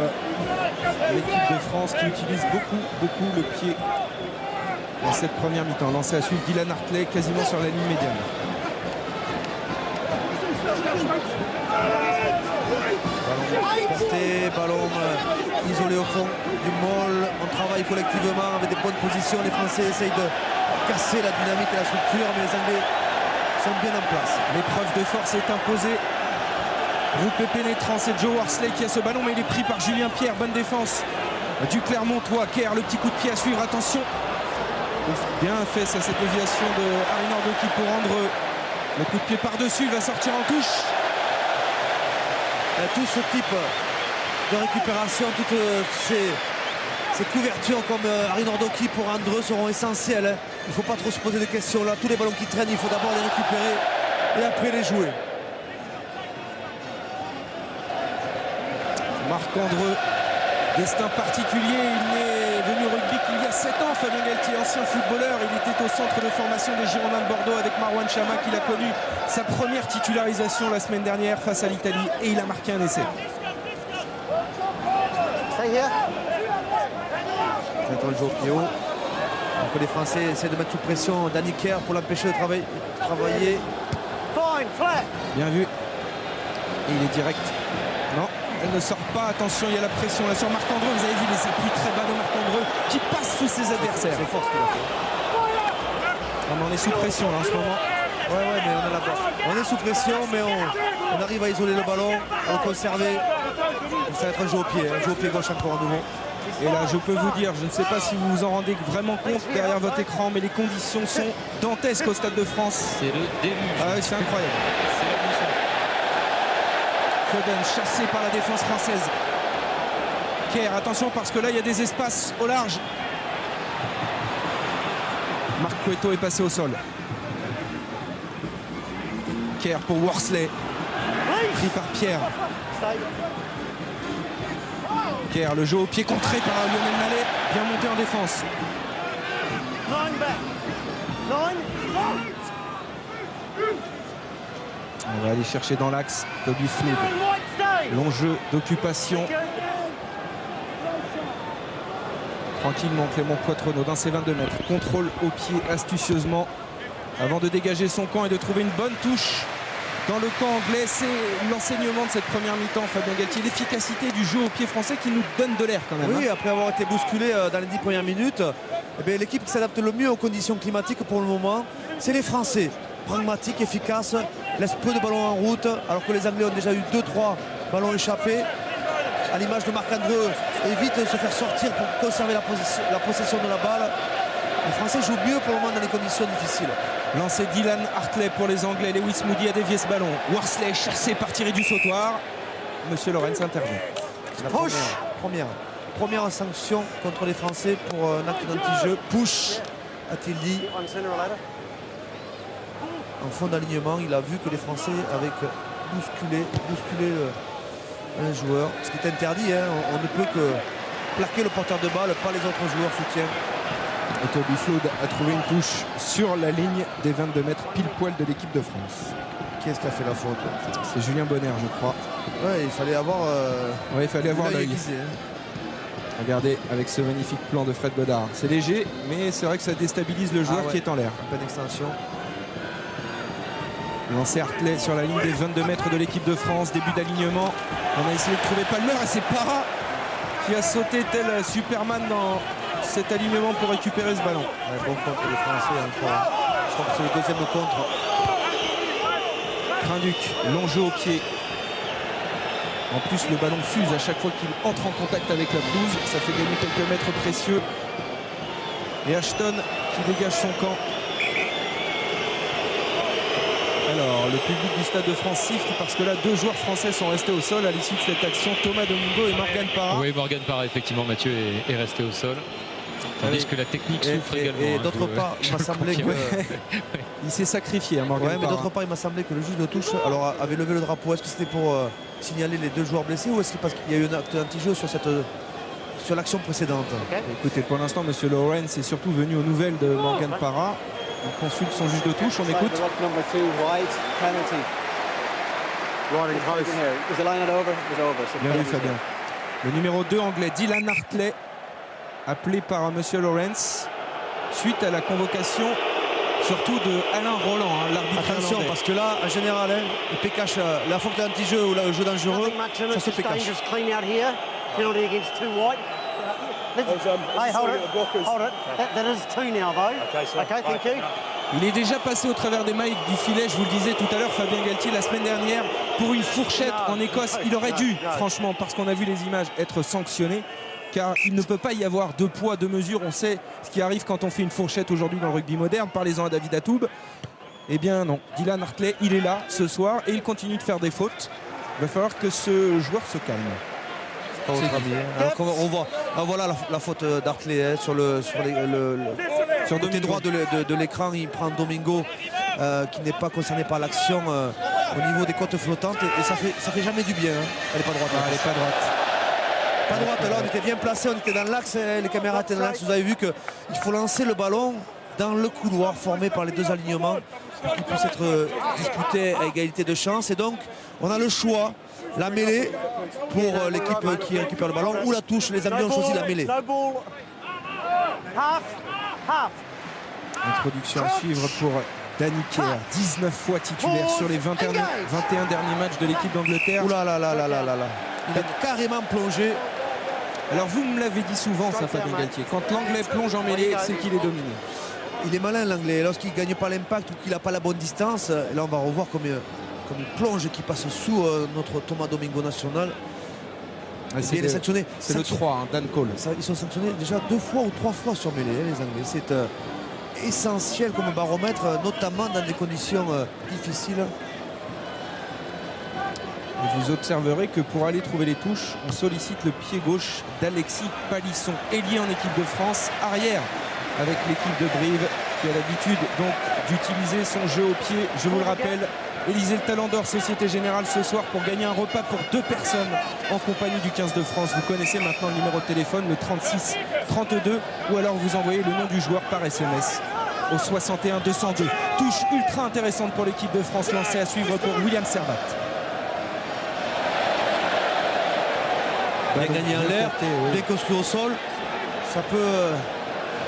l'équipe de France qui utilise beaucoup le pied dans cette première mi-temps. Lancé à suivre Dylan Hartley quasiment sur la ligne médiane. Ballon porté, ballon isolé au fond du môle. On travaille collectivement avec des bonnes positions. Les Français essayent de casser la dynamique et la structure, mais les Anglais sont bien en place. L'épreuve de force est imposée. Groupe pénétrant, c'est Joe Worsley qui a ce ballon, mais il est pris par Julien Pierre. Bonne défense du Clermontois. Kerr, le petit coup de pied à suivre, attention. Bien fait ça, cette déviation de Harry Nordoki pour rendre le coup de pied par-dessus. Il va sortir en touche. Tout ce type de récupération, toutes ces couvertures comme Harry Nordoki pour Andreu seront essentielles. Il ne faut pas trop se poser de questions là. Tous les ballons qui traînent, il faut d'abord les récupérer et après les jouer. Marc Andreu, destin particulier, il n'est venu au rugby qu'il y a 7 ans. Fabien Galtier, ancien footballeur, il était au centre de formation des Girondins de Bordeaux avec Marouane Chama, qu'il a connu sa première titularisation la semaine dernière face à l'Italie et il a marqué un essai. Ça va être le jeu au pied haut. Donc les Français essaient de mettre sous pression Danny Kerr pour l'empêcher de travailler. Bien vu. Et il est direct. Non, elle ne sort pas. Attention, il y a la pression là sur Marc Andreu. Vous avez vu les appuis très bas de Marc Andreu qui passe sous ses adversaires. C'est fort ce qu'il a fait. On est sous pression là en ce moment. Ouais, mais on est là-bas. On est sous pression, mais on arrive à isoler le ballon, à le conserver. Ça va être un jeu au pied gauche encore à nouveau. Et là, je peux vous dire, je ne sais pas si vous vous en rendez vraiment compte derrière votre écran, mais les conditions sont dantesques au Stade de France. C'est le début. Ah oui, c'est incroyable. C'est la mousson. Foden chassé par la défense française. Kerr, attention parce que là, il y a des espaces au large. Marc Cueto est passé au sol. Kerr pour Worsley. Pris par Pierre. Kerr, le jeu au pied contré par Lionel Nallet. Bien monté en défense. On va aller chercher dans l'axe Toby Flood. Long jeu d'occupation. Tranquillement, Clément Poitrenaud dans ses 22 mètres. Contrôle au pied astucieusement avant de dégager son camp et de trouver une bonne touche dans le camp anglais. C'est l'enseignement de cette première mi-temps, Fabien Galtier. L'efficacité du jeu au pied français qui nous donne de l'air quand même. Oui, après avoir été bousculé dans les 10 premières minutes, l'équipe qui s'adapte le mieux aux conditions climatiques pour le moment, c'est les Français. Pragmatiques, efficaces, laissent peu de ballons en route, alors que les Anglais ont déjà eu 2-3 ballons échappés. À l'image de Marc-André, évite de se faire sortir pour conserver la possession de la balle. Les Français jouent mieux pour le moment dans les conditions difficiles. Lancé Dylan Hartley pour les Anglais. Lewis Moody a dévié ce ballon. Worsley chassé par Thierry du sautoir. Monsieur Lorenz intervient. La première sanction contre les Français pour un acte d'anti-jeu. Push, a-t-il dit. En fond d'alignement, il a vu que les Français avaient bousculé un joueur. Ce qui est interdit, hein. On ne peut que plaquer le porteur de balle, pas les autres joueurs soutiens. Et Toby Flood a trouvé une touche sur la ligne des 22 mètres pile poil de l'équipe de France. Qui est-ce qui a fait la faute? C'est Julien Bonner, je crois. Ouais, il fallait avoir il fallait avoir l'œil. Hein. Regardez avec ce magnifique plan de Fred Bodard. C'est léger, mais c'est vrai que ça déstabilise le joueur qui est en l'air. En pleine extension. Lancé Hartley sur la ligne des 22 mètres de l'équipe de France. Début d'alignement. On a essayé de trouver Palmer et c'est Parra qui a sauté tel Superman dans cet alignement pour récupérer ce ballon. Ouais, bon contre les Français encore. Je crois que c'est le deuxième contre. Trinduc, long jeu au pied. En plus, le ballon fuse à chaque fois qu'il entre en contact avec la pelouse. Ça fait gagner quelques mètres précieux. Et Ashton qui dégage son camp. Alors, le public du Stade de France siffle parce que là, 2 joueurs français sont restés au sol à l'issue de cette action. Thomas Domingo et Morgan Parra. Oui, Morgan Parra, effectivement, Mathieu est resté au sol. Tandis que la technique souffre également. Et d'autre part, il m'a semblé que... il s'est sacrifié, hein, Morgan Parra. Mais d'autre part, il m'a semblé que le juge de touche avait levé le drapeau. Est-ce que c'était pour signaler les 2 joueurs blessés ou est-ce que parce qu'il y a eu un acte anti-jeu sur l'action précédente? Écoutez, pour l'instant, M. Lorenz est surtout venu aux nouvelles de Morgan Parra. On consulte son juge de touche, on écoute. Bien vu, Fabien. Le numéro 2 anglais, Dylan Hartley, appelé par M. Lorenz suite à la convocation surtout de Alain Roland, hein, l'arbitre. Attention, irlandais. parce que là, en général, le pécache, la faute d'anti-jeu ou le jeu dangereux, ça se pécache. Il est déjà passé au travers des mailles du filet, je vous le disais tout à l'heure, Fabien Galtier, la semaine dernière, pour une fourchette en Écosse. Il aurait dû, franchement, parce qu'on a vu les images, être sanctionné. Car il ne peut pas y avoir 2 poids, 2 mesures. On sait ce qui arrive quand on fait une fourchette aujourd'hui dans le rugby moderne. Parlez-en à David Atoub. Eh bien non, Dylan Hartley, il est là ce soir et il continue de faire des fautes. Il va falloir que ce joueur se calme. Pas votre ami, hein. Alors on voit, voilà la faute d'Hartley, hein, sur le côté droit de l'écran. Il prend Domingo qui n'est pas concerné par l'action au niveau des côtes flottantes et ça fait jamais du bien, hein. Elle n'est pas droite. Elle n'est pas droite. Pas droite, là on était bien placé, on était dans l'axe, les caméras étaient dans l'axe. Vous avez vu qu'il faut lancer le ballon dans le couloir formé par les 2 alignements pour qu'il puisse être disputé à égalité de chance. Et donc on a le choix, la mêlée pour l'équipe qui récupère le ballon ou la touche. Les Anglais ont choisi la mêlée. Introduction à suivre pour Danny Kerr, 19 fois titulaire sur les 21 derniers matchs de l'équipe d'Angleterre. Ouh là là là là là là là. Il a carrément plongé. Alors vous me l'avez dit souvent ça, Fabien Galtier, quand l'anglais plonge en mêlée, c'est qu'il est dominé. Il est malin l'anglais, lorsqu'il ne gagne pas l'impact ou qu'il n'a pas la bonne distance, et là on va revoir comme il plonge, qui passe sous notre Thomas Domingo national. C'est il est sanctionné. C'est le 3, hein, Dan Cole. Ils sont sanctionnés déjà 2 fois ou 3 fois sur mêlée, les Anglais. C'est essentiel comme baromètre, notamment dans des conditions difficiles. Et vous observerez que pour aller trouver les touches, on sollicite le pied gauche d'Alexis Palisson, ailier en équipe de France, arrière avec l'équipe de Brive, qui a l'habitude donc d'utiliser son jeu au pied. Je vous le rappelle, Élysée le Talent d'Or, Société Générale ce soir pour gagner un repas pour 2 personnes en compagnie du 15 de France. Vous connaissez maintenant le numéro de téléphone, le 36 32, ou alors vous envoyez le nom du joueur par SMS au 61 202. Touche ultra intéressante pour l'équipe de France, lancée à suivre pour William Servat. Bien gagné en l'air, bien construit au sol. Ça peut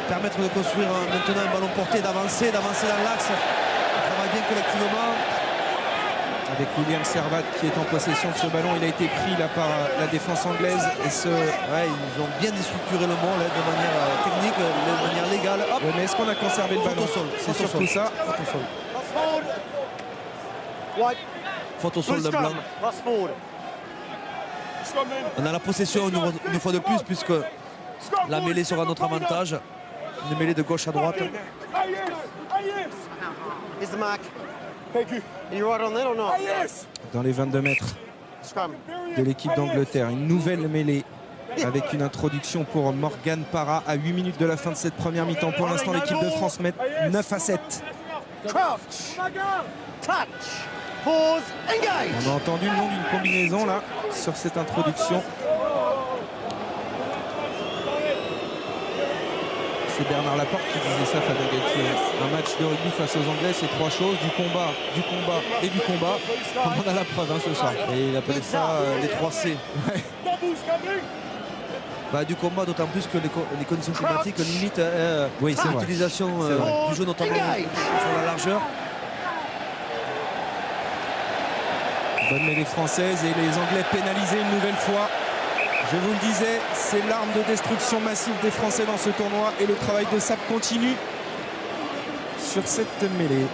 permettre de construire maintenant un ballon porté, d'avancer dans l'axe. On travaille bien collectivement. Avec William Servat qui est en possession de ce ballon, il a été pris là par la défense anglaise. Et ils ont bien déstructuré le monde de manière technique, de manière légale. Ouais, mais est-ce qu'on a conservé le ballon au sol? C'est surtout ça. Faute au sol de blanc. On a la possession une fois de plus, puisque la mêlée sera à notre avantage. Une mêlée de gauche à droite. Dans les 22 mètres de l'équipe d'Angleterre, une nouvelle mêlée avec une introduction pour Morgan Parra à 8 minutes de la fin de cette première mi-temps. Pour l'instant, l'équipe de France met 9-7. On a entendu le nom d'une combinaison là sur cette introduction. C'est Bernard Laporte qui disait ça, Fabien Galtier. Un match de rugby face aux Anglais, c'est 3 choses, du combat et du combat. On en a la preuve ce soir. Et il appelait ça les 3 C. Ouais. Du combat, d'autant plus que les conditions climatiques limitent l'utilisation du jeu, notamment sur la largeur. Bonne mêlée française et les Anglais pénalisés une nouvelle fois. Je vous le disais, c'est l'arme de destruction massive des Français dans ce tournoi et le travail de Sapp continue sur cette mêlée.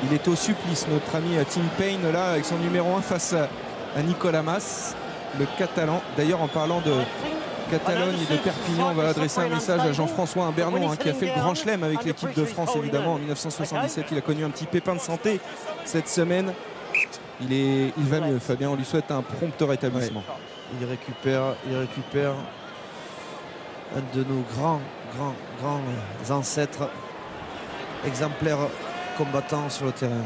Il est au supplice, notre ami Tim Payne, là, avec son numéro 1 face à Nicolas Mas, le Catalan. D'ailleurs, en parlant de Catalogne et de Perpignan, on va adresser un message à Jean-François Imbernon, qui a fait le grand chelem avec l'équipe de France, évidemment, en 1977. Il a connu un petit pépin de santé cette semaine. Il va mieux, Fabien, on lui souhaite un prompt rétablissement. Il récupère un de nos grands ancêtres, exemplaires combattants sur le terrain.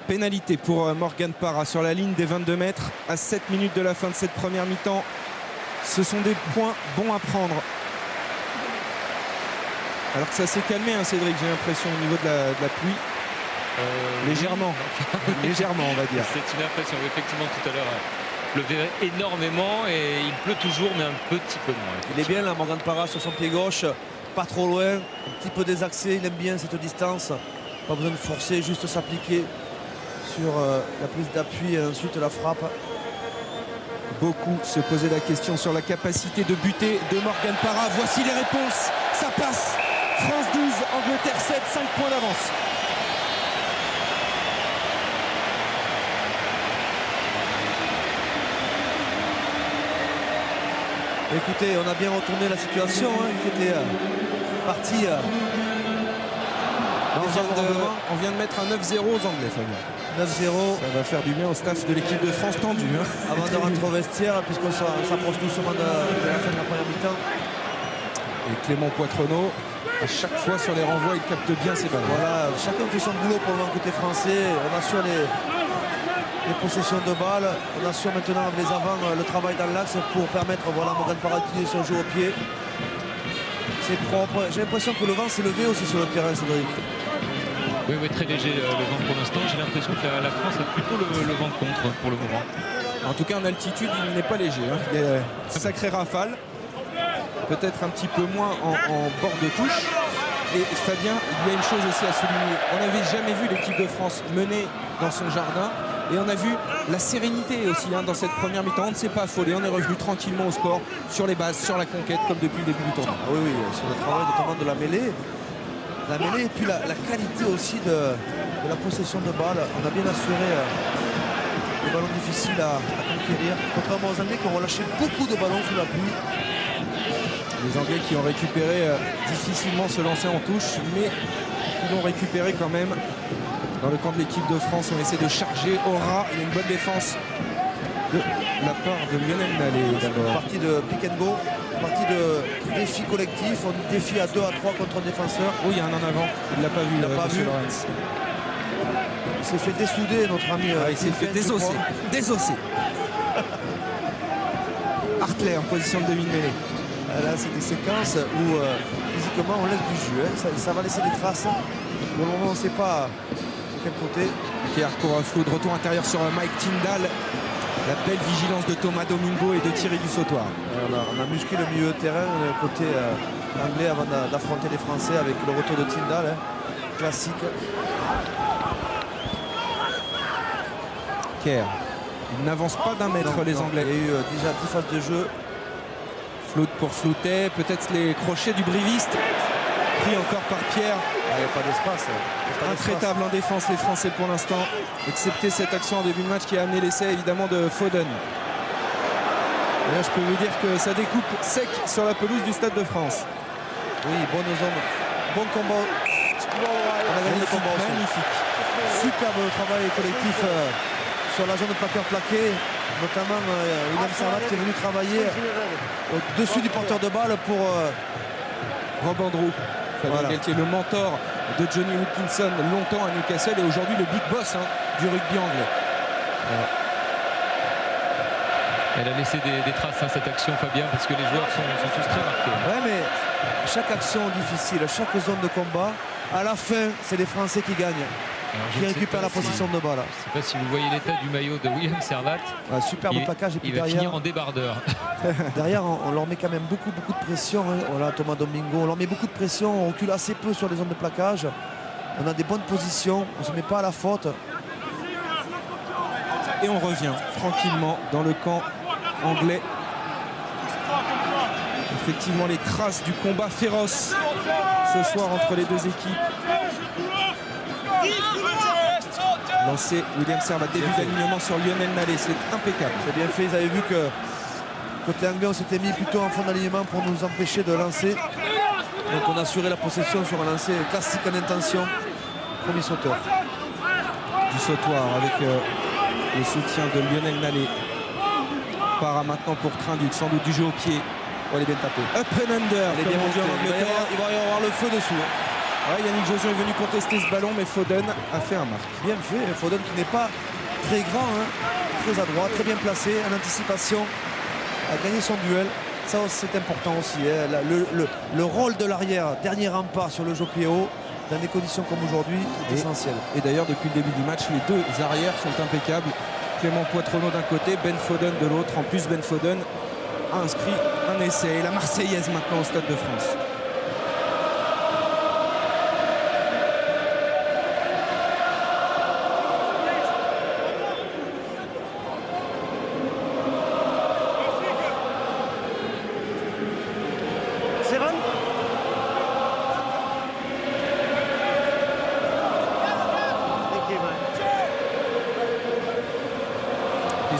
Pénalité pour Morgan Parra sur la ligne des 22 mètres à 7 minutes de la fin de cette première mi-temps. Ce sont des points bons à prendre. Alors que ça s'est calmé, Cédric, j'ai l'impression, au niveau de la pluie. Légèrement, on va dire. C'est une impression, effectivement, tout à l'heure pleuvait énormément et il pleut toujours, mais un petit peu moins. Il est bien là, Morgan Parra sur son pied gauche, pas trop loin, un petit peu désaxé, il aime bien cette distance, pas besoin de forcer, juste s'appliquer sur la prise d'appui et ensuite la frappe. Beaucoup se posaient la question sur la capacité de buter de Morgan Parra. Voici les réponses, ça passe. France 12, Angleterre 7, 5 points d'avance. Écoutez, on a bien retourné la situation qui était partie. On vient de mettre un 9-0 aux Anglais, Fabien. 9-0. Ça va faire du bien au staff de l'équipe de France tendu. Avant de rentrer au vestiaire, puisqu'on s'approche doucement de la fin de la première mi-temps. Et Clément Poitrenaud, à chaque fois sur les renvois, il capte bien ses ballons. Voilà, chacun fait son boulot pour le côté français. On assure les possessions de balles. On assure maintenant avec les avants le travail dans l'axe pour permettre à Morgan Parra d'utiliser son jeu au pied. C'est propre. J'ai l'impression que le vent s'est levé aussi sur le terrain, Cédric. Oui, très léger le vent pour l'instant. J'ai l'impression que la France a plutôt le vent contre pour le moment. En tout cas, en altitude, il n'est pas léger. Il y a une sacrée rafale. Peut-être un petit peu moins en bord de touche. Et Fabien, il y a une chose aussi à souligner. On n'avait jamais vu l'équipe de France mener dans son jardin. Et on a vu la sérénité aussi dans cette première mi-temps. On ne s'est pas affolé, on est revenu tranquillement au score, sur les bases, sur la conquête, comme depuis le début du tournoi. Oui, sur le travail notamment de la mêlée. La mêlée et puis la qualité aussi de la possession de balles. On a bien assuré des ballons difficiles à conquérir, contrairement aux Anglais qui ont relâché beaucoup de ballons sous la pluie. Les Anglais qui ont récupéré difficilement se lancer en touche, mais qui l'ont récupéré quand même. Dans le camp de l'équipe de France, on essaie de charger au ras. Il y a une bonne défense de la part de Lionel Nallet d'abord. Partie de pick and go, partie de défi collectif. On défie à 2 à 3 contre un défenseur. Oui, il y a un en avant. Il ne l'a pas vu. Il l'a pas vu. Lorenz. Il s'est fait dessouder, notre ami. Il s'est fait désosser. Désosser. Hartley en position de demi-mêlée. Là, c'est des séquences où physiquement on laisse du jus. Hein. Ça va laisser des traces. Pour le moment, on ne sait pas de quel côté. Qui court un flou de retour intérieur sur Mike Tindall. La belle vigilance de Thomas Domingo et de Thierry Dussautoir. On a musclé le milieu de terrain côté anglais avant d'affronter les Français avec le retour de Tindall. Hein. Classique. Kerr. Ils n'avancent pas d'un mètre, les Anglais. Il y a eu déjà 10 phases de jeu. Floute pour Floutet, peut-être les crochets du briviste. Pris encore par Pierre. Il n'y a pas d'espace. Intraitable en défense les Français pour l'instant, excepté cette action en début de match qui a amené l'essai évidemment de Foden. Et là je peux vous dire que ça découpe sec sur la pelouse du Stade de France. Oui, bonne zone, bon combat. On a gagné le combat aussi. Magnifique. Superbe travail collectif sur la zone de plaqueur-plaqué, notamment William Servat qui est venu travailler au-dessus du porteur de balle pour Rob Andrew, voilà. Qui est le mentor de Johnny Wilkinson longtemps à Newcastle et aujourd'hui le big boss du rugby anglais. Voilà. Elle a laissé des traces cette action, Fabien, parce que les joueurs sont tous très marqués. Ouais, mais chaque action difficile, chaque zone de combat, à la fin, c'est les Français qui gagnent. Qui récupèrent la position de balle. Je ne sais pas si vous voyez l'état du maillot de William Servat. Superbe plaquage. Et puis il va finir en débardeur. Derrière, on leur met quand même beaucoup de pression. Hein. Voilà, Thomas Domingo, on leur met beaucoup de pression. On recule assez peu sur les zones de plaquage. On a des bonnes positions. On ne se met pas à la faute. Et on revient tranquillement dans le camp anglais. Effectivement, les traces du combat féroce ce soir entre les deux équipes. Lancé William Servat, début d'alignement sur Lionel Nallet, c'est impeccable. C'est bien fait, ils avaient vu que côté anglais on s'était mis plutôt en fond d'alignement pour nous empêcher de lancer. Donc on a assuré la possession sur un lancer classique en intention. Premier sauteur. Dussautoir avec le soutien de Lionel Nallet. Part maintenant pour Trinduc, sans doute du jeu au pied. Oh, il est bien tapé. Up and under, il est bien monté. Il va y avoir le feu dessous. Ouais, Yannick Josion est venu contester ce ballon, mais Foden a fait un marque. Bien fait, Foden qui n'est pas très grand, très adroit, très bien placé, en anticipation, a gagné son duel. Ça c'est important aussi. Hein. Le rôle de l'arrière, dernier rempart sur le jeu pied haut, dans des conditions comme aujourd'hui, est essentiel. Et d'ailleurs, depuis le début du match, les deux arrières sont impeccables. Clément Poitronneau d'un côté, Ben Foden de l'autre. En plus, Ben Foden a inscrit un essai. Et la Marseillaise maintenant au Stade de France.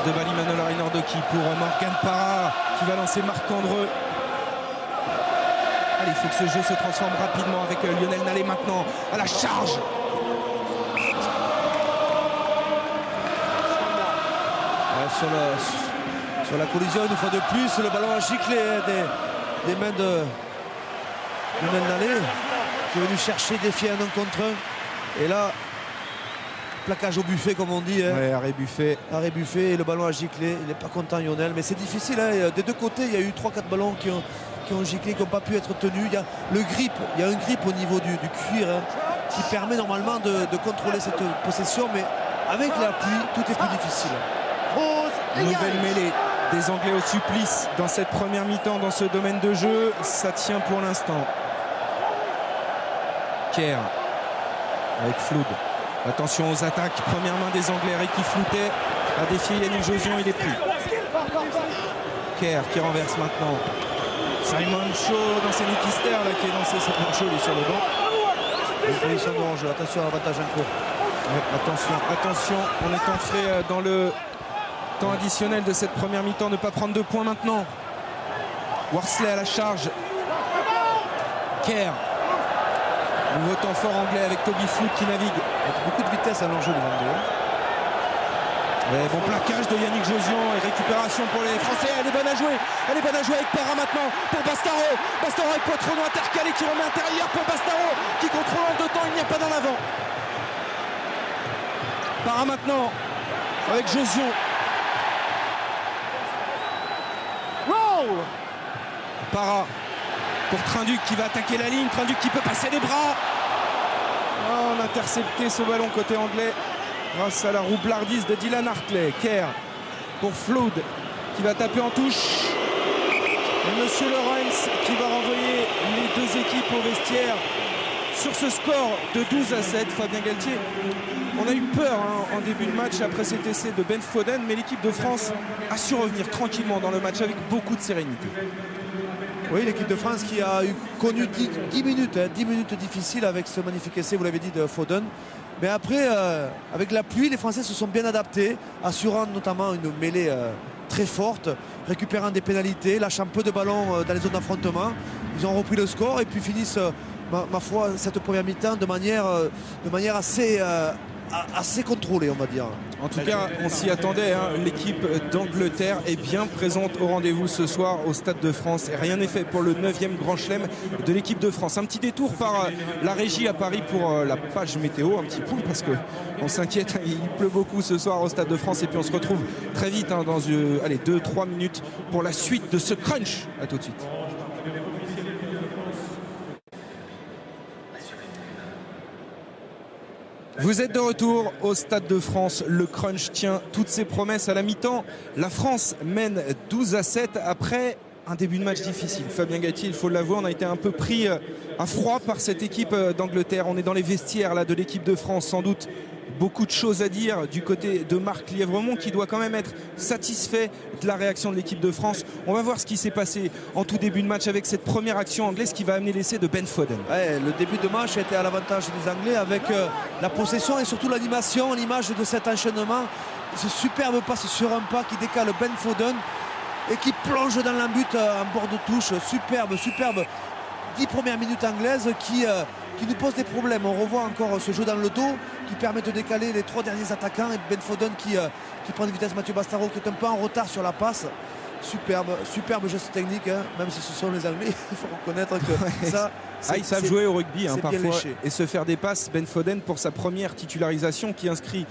De balle Emmanuel Reinardoki pour Morgan Parra qui va lancer Marc-Andreu. Allez, il faut que ce jeu se transforme rapidement avec Lionel Nallet maintenant à la charge. Sur la collision, une fois de plus, le ballon a giclé des mains de Lionel Nallet qui est venu chercher, défier un 1 contre 1. Et là, plaquage au buffet comme on dit. Hein. Ouais, arrêt buffet. Arrêt buffet et le ballon a giclé. Il n'est pas content Lionel, mais c'est difficile. Hein. Des deux côtés, il y a eu 3-4 ballons qui ont giclé, qui n'ont pas pu être tenus. Il y a le grip, il y a un grip au niveau du cuir hein, qui permet normalement de contrôler cette possession, mais avec la pluie, tout est plus difficile. Nouvelle mêlée des Anglais au supplice dans cette première mi-temps dans ce domaine de jeu. Ça tient pour l'instant. Kerr avec Flood. Attention aux attaques, première main des Anglais, Ricky Floutet a défié Yannick Josion, il est pris. Kerr qui renverse maintenant. Simon Shaw dans ses Nikister là qui est lancé. Simon Shaw, il est sur le banc. Une position de hors-jeu, attention à l'avantage en cours. Attention, on est entré dans le temps additionnel de cette première mi-temps. Ne pas prendre de points maintenant. Worsley à la charge. Kerr. Nouveau temps fort anglais avec Toby Flood qui navigue. Avec beaucoup de vitesse à l'enjeu de l'anglais. Bon plaquage de Yannick Josian et récupération pour les Français. Elle est bonne à jouer. Elle est bonne à jouer avec Parra maintenant pour Bastaro. Bastaro avec Poitron intercalé qui remet intérieur pour Bastaro qui contrôle en 2 temps. Il n'y a pas d'en avant. Parra maintenant avec Josian. Parra pour Trinduc qui va attaquer la ligne. Trinduc qui peut passer les bras. Oh, on a intercepté ce ballon côté anglais grâce à la roublardise de Dylan Hartley. Kerr pour Flood qui va taper en touche. Et Monsieur Lawrence qui va renvoyer les 2 équipes au vestiaire sur ce score de 12-7. Fabien Galtier, on a eu peur en début de match après cet essai de Ben Foden, mais l'équipe de France a su revenir tranquillement dans le match avec beaucoup de sérénité. Oui, l'équipe de France qui a connu 10 minutes difficiles avec ce magnifique essai, vous l'avez dit, de Foden. Mais après, avec la pluie, les Français se sont bien adaptés, assurant notamment une mêlée très forte, récupérant des pénalités, lâchant peu de ballons dans les zones d'affrontement. Ils ont repris le score et puis finissent, ma foi, cette première mi-temps de manière assez contrôlée, on va dire. En tout cas, on s'y attendait. L'équipe d'Angleterre est bien présente au rendez-vous ce soir au Stade de France. Et rien n'est fait pour le 9e Grand Chelem de l'équipe de France. Un petit détour par la régie à Paris pour la page météo, un petit peu, parce qu'on s'inquiète. Il pleut beaucoup ce soir au Stade de France. Et puis on se retrouve très vite dans 2-3 minutes pour la suite de ce crunch. À tout de suite. Vous êtes de retour au Stade de France. Le crunch tient toutes ses promesses à la mi-temps. La France mène 12-7 après un début de match difficile. Fabien Galtier, il faut l'avouer, on a été un peu pris à froid par cette équipe d'Angleterre. On est dans les vestiaires là, de l'équipe de France, sans doute beaucoup de choses à dire du côté de Marc Lièvremont qui doit quand même être satisfait de la réaction de l'équipe de France. On va voir ce qui s'est passé en tout début de match avec cette première action anglaise qui va amener l'essai de Ben Foden. Ouais, le début de match était à l'avantage des Anglais avec la possession et surtout l'animation, l'image de cet enchaînement. Ce superbe passe sur un pas qui décale Ben Foden et qui plonge dans l'embut en bord de touche. Superbe 10 premières minutes anglaises qui nous pose des problèmes. On revoit encore ce jeu dans le dos qui permet de décaler les 3 derniers attaquants et Ben Foden qui prend de vitesse. Mathieu Bastaro qui est un peu en retard sur la passe. Superbe geste technique, même si ce sont les Anglais, il faut reconnaître que ça... ils savent jouer au rugby parfois et se faire des passes. Ben Foden pour sa première titularisation qui inscrit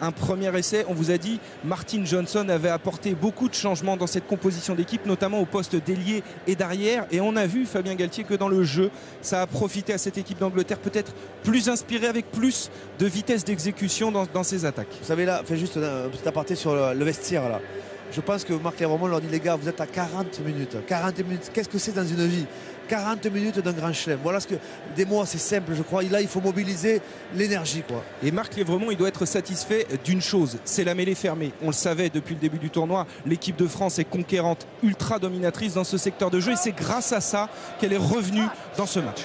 un premier essai. On vous a dit, Martin Johnson avait apporté beaucoup de changements dans cette composition d'équipe, notamment au poste d'ailier et d'arrière. Et on a vu, Fabien Galtier, que dans le jeu, ça a profité à cette équipe d'Angleterre, peut-être plus inspirée, avec plus de vitesse d'exécution dans ses attaques. Vous savez là, fait juste un petit aparté sur le vestiaire là. Je pense que Marc Lièvremont leur dit, les gars, vous êtes à 40 minutes. 40 minutes, qu'est-ce que c'est dans une vie? 40 minutes d'un grand chelem. Voilà ce que des mots assez simples, je crois. Là, il faut mobiliser l'énergie, quoi. Et Marc Lièvremont, il doit être satisfait d'une chose, c'est la mêlée fermée. On le savait depuis le début du tournoi, l'équipe de France est conquérante, ultra dominatrice dans ce secteur de jeu, et c'est grâce à ça qu'elle est revenue dans ce match.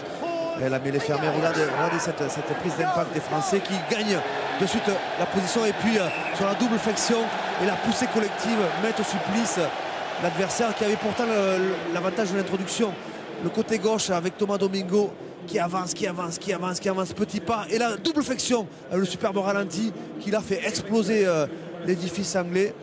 Et la mêlée fermée, regardez cette prise d'impact des Français qui gagnent de suite la position et puis sur la double flexion et la poussée collective mettent au supplice l'adversaire qui avait pourtant l'avantage de l'introduction. Le côté gauche avec Thomas Domingo qui avance, petit pas, et la double flexion, le superbe ralenti qui l'a fait exploser l'édifice anglais,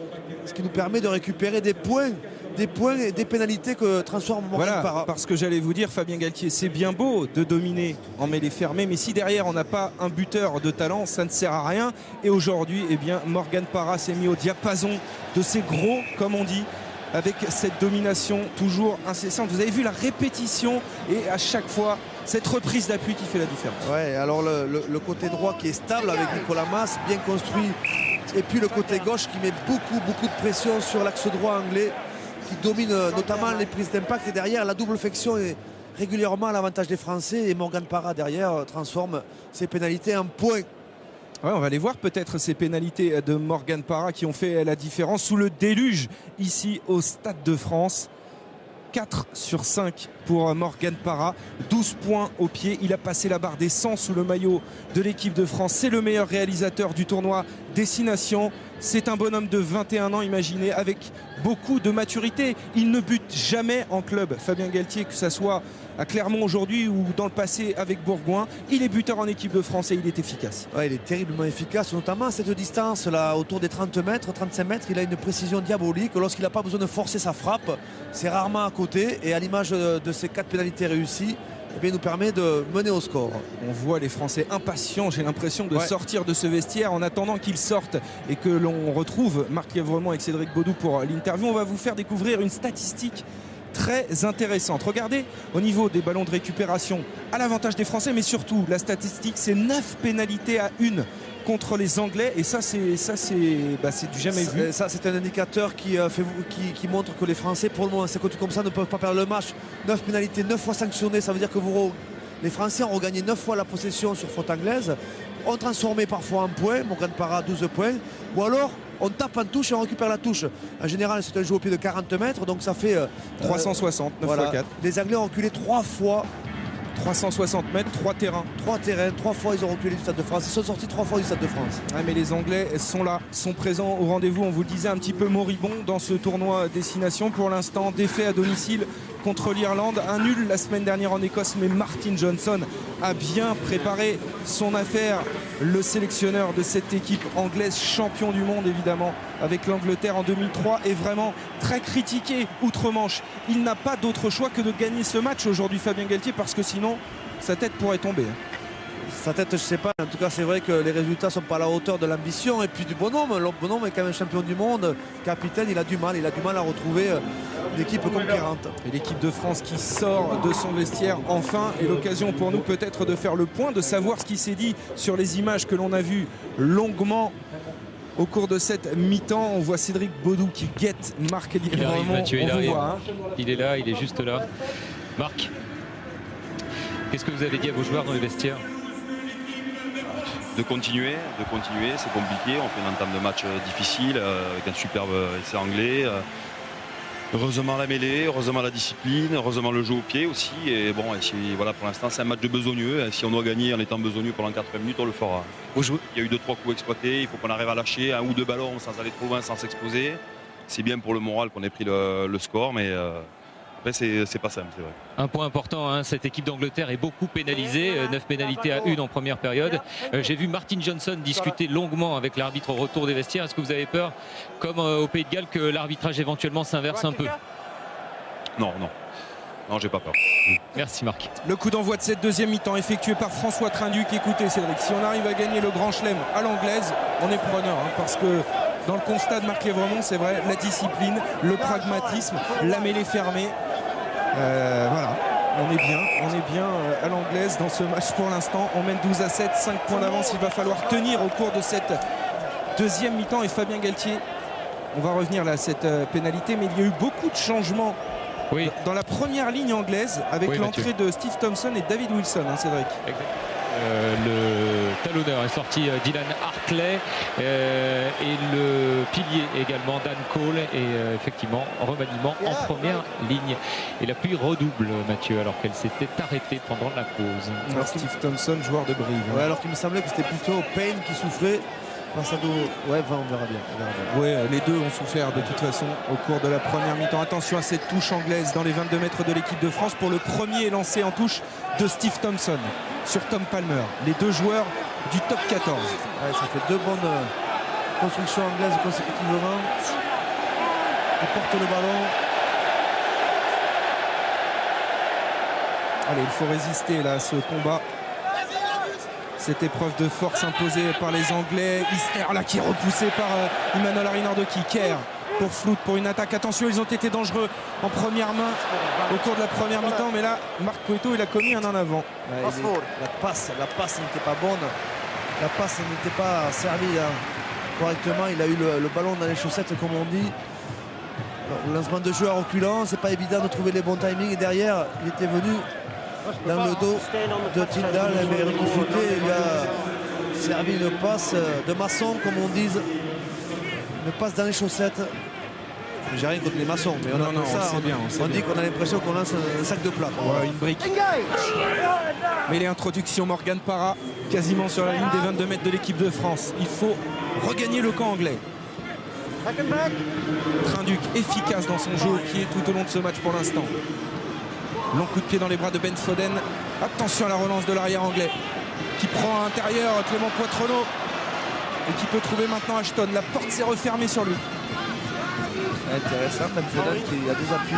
ce qui nous permet de récupérer des points et des pénalités que transforme Morgan Parra. Parce que j'allais vous dire, Fabien Galtier, c'est bien beau de dominer en mêlée fermée, mais si derrière on n'a pas un buteur de talent, ça ne sert à rien. Et aujourd'hui, Morgan Parra s'est mis au diapason de ces gros, comme on dit, avec cette domination toujours incessante. Vous avez vu la répétition et à chaque fois cette reprise d'appui qui fait la différence. Ouais, alors le côté droit qui est stable avec Nicolas Mas, bien construit, et puis le côté gauche qui met beaucoup de pression sur l'axe droit anglais, qui domine notamment les prises d'impact, et derrière la double flexion est régulièrement à l'avantage des Français, et Morgan Parra derrière transforme ses pénalités en points. Ouais, on va aller voir peut-être ces pénalités de Morgan Parra qui ont fait la différence sous le déluge ici au Stade de France. 4 sur 5 pour Morgan Parra, 12 points au pied. Il a passé la barre des 100 sous le maillot de l'équipe de France. C'est le meilleur réalisateur du tournoi Destination. C'est un bonhomme de 21 ans, imaginez, avec beaucoup de maturité. Il ne bute jamais en club, Fabien Galtier, que ce soit à Clermont aujourd'hui ou dans le passé avec Bourgoin. Il est buteur en équipe de France et il est efficace. Ouais, il est terriblement efficace, notamment à cette distance là, autour des 30 mètres, 35 mètres. Il a une précision diabolique. Lorsqu'il n'a pas besoin de forcer sa frappe, c'est rarement à côté. Et à l'image de ces 4 pénalités réussies, eh bien, il nous permet de mener au score. On voit les Français impatients, j'ai l'impression, de sortir de ce vestiaire en attendant qu'ils sortent et que l'on retrouve Marc Lièvremont avec Cédric Baudou pour l'interview. On va vous faire découvrir une statistique très intéressante. Regardez au niveau des ballons de récupération à l'avantage des Français, mais surtout la statistique, c'est 9 pénalités à 1 contre les Anglais, et ça c'est du jamais vu. Ça c'est un indicateur qui montre que les Français, pour le moment, c'est comme ça, ne peuvent pas perdre le match. 9 pénalités, 9 fois sanctionnées, ça veut dire que les Français ont regagné 9 fois la possession sur faute anglaise, ont transformé parfois en points, Morgan Parra 12 points, ou alors on tape en touche et on récupère la touche. En général, c'est un jeu au pied de 40 mètres, donc ça fait 360, 9 voilà. x 4. Les Anglais ont reculé 3 fois. 360 mètres, 3 terrains. 3 terrains, 3 fois ils ont reculé du Stade de France. Ils sont sortis 3 fois du Stade de France. Ah, mais les Anglais sont là, sont présents au rendez-vous. On vous le disait, un petit peu moribond dans ce tournoi Destination. Pour l'instant, défait à domicile contre l'Irlande. Un nul la semaine dernière en Écosse, mais Martin Johnson a bien préparé son affaire. Le sélectionneur de cette équipe anglaise, champion du monde évidemment, avec l'Angleterre en 2003, est vraiment très critiqué outre-Manche. Il n'a pas d'autre choix que de gagner ce match aujourd'hui, Fabien Galtier, parce que sinon sa tête pourrait tomber. Sa tête, je sais pas. En tout cas, c'est vrai que les résultats sont pas à la hauteur de l'ambition et puis du bonhomme. Le bonhomme est quand même champion du monde, capitaine. Il a du mal à retrouver l'équipe conquérante. Et l'équipe de France qui sort de son vestiaire enfin, et l'occasion pour nous peut-être de faire le point, de savoir ce qui s'est dit sur les images que l'on a vues longuement au cours de cette mi-temps. On voit Cédric Baudou qui guette Marc Lièvremont. Il est là, il est juste là. Marc, qu'est-ce que vous avez dit à vos joueurs dans les vestiaires? De continuer, c'est compliqué. On fait une entame de match difficile avec un superbe essai anglais. Heureusement la mêlée, heureusement la discipline, heureusement le jeu au pied aussi. Et bon, voilà, pour l'instant c'est un match de besogneux. Si on doit gagner en étant besogneux pendant 80 minutes, on le fera. Il y a eu 2-3 coups exploités. Il faut qu'on arrive à lâcher 1 ou 2 ballons sans aller trop loin, sans s'exposer. C'est bien pour le moral qu'on ait pris le score, mais après c'est pas simple, c'est vrai. Un point important, hein, cette équipe d'Angleterre est beaucoup pénalisée, 9 pénalités à 1 en première période. J'ai vu Martin Johnson discuter longuement avec l'arbitre au retour des vestiaires. Est-ce que vous avez peur, comme au Pays de Galles, que l'arbitrage éventuellement s'inverse un peu? Non, j'ai pas peur. Merci Marc. Le coup d'envoi de cette deuxième mi-temps effectué par François Trinduc. Écoutez Cédric, si on arrive à gagner le Grand Chelem à l'anglaise, on est preneur, hein, parce que dans le constat de Marc Lièvremont, c'est vrai, la discipline, le pragmatisme, la mêlée fermée. Voilà, on est bien à l'anglaise dans ce match pour l'instant. On mène 12-7, 5 points d'avance. Il va falloir tenir au cours de cette deuxième mi-temps. Et Fabien Galtier, on va revenir là à cette pénalité, mais il y a eu beaucoup de changements dans la première ligne anglaise avec l'entrée de Steve Thompson et David Wilson, hein, Cédric. Le talonneur est sorti, Dylan Hartley, et le pilier également, Dan Cole, et effectivement remaniement en première ligne. Et la pluie redouble, Mathieu, alors qu'elle s'était arrêtée pendant la pause. Alors Steve Thompson, joueur de Brive. Ouais, alors qu'il me semblait que c'était plutôt Payne qui souffrait. Ouais, on verra bien. Ouais, les deux ont souffert de toute façon au cours de la première mi-temps. Attention à cette touche anglaise dans les 22 mètres de l'équipe de France pour le premier lancé en touche de Steve Thompson sur Tom Palmer. Les deux joueurs du top 14. Ouais, ça fait 2 bonnes constructions anglaises consécutivement. Il porte le ballon. Allez, il faut résister là à ce combat. Cette épreuve de force imposée par les Anglais. Isner là qui est repoussé par Emmanuel Arinaldo qui kère pour Flout pour une attaque. Attention, ils ont été dangereux en première main au cours de la première mi-temps, mais là Marc Cueto il a commis un en avant. La passe n'était pas bonne. La passe n'était pas servie correctement. Il a eu le ballon dans les chaussettes comme on dit. Le lancement de jeu à reculant, c'est pas évident de trouver les bons timings, et derrière il était venu dans le dos de Tindall, mais rectifié, il a servi une passe de maçon, comme on dit, une passe dans les chaussettes. J'ai rien contre les maçons, mais Non, on sait bien, on dit qu'on a l'impression qu'on lance un sac de plâtre. Ouais, une brique. Mais les introductions, Morgan Parra, quasiment sur la ligne des 22 mètres de l'équipe de France. Il faut regagner le camp anglais. Trinduc efficace dans son jeu au pied tout au long de ce match pour l'instant. Long coup de pied dans les bras de Ben Foden. Attention à la relance de l'arrière anglais qui prend à l'intérieur Clément Poitrenaud et qui peut trouver maintenant Ashton. La porte s'est refermée sur lui. Intéressant, Ben Foden qui a des appuis,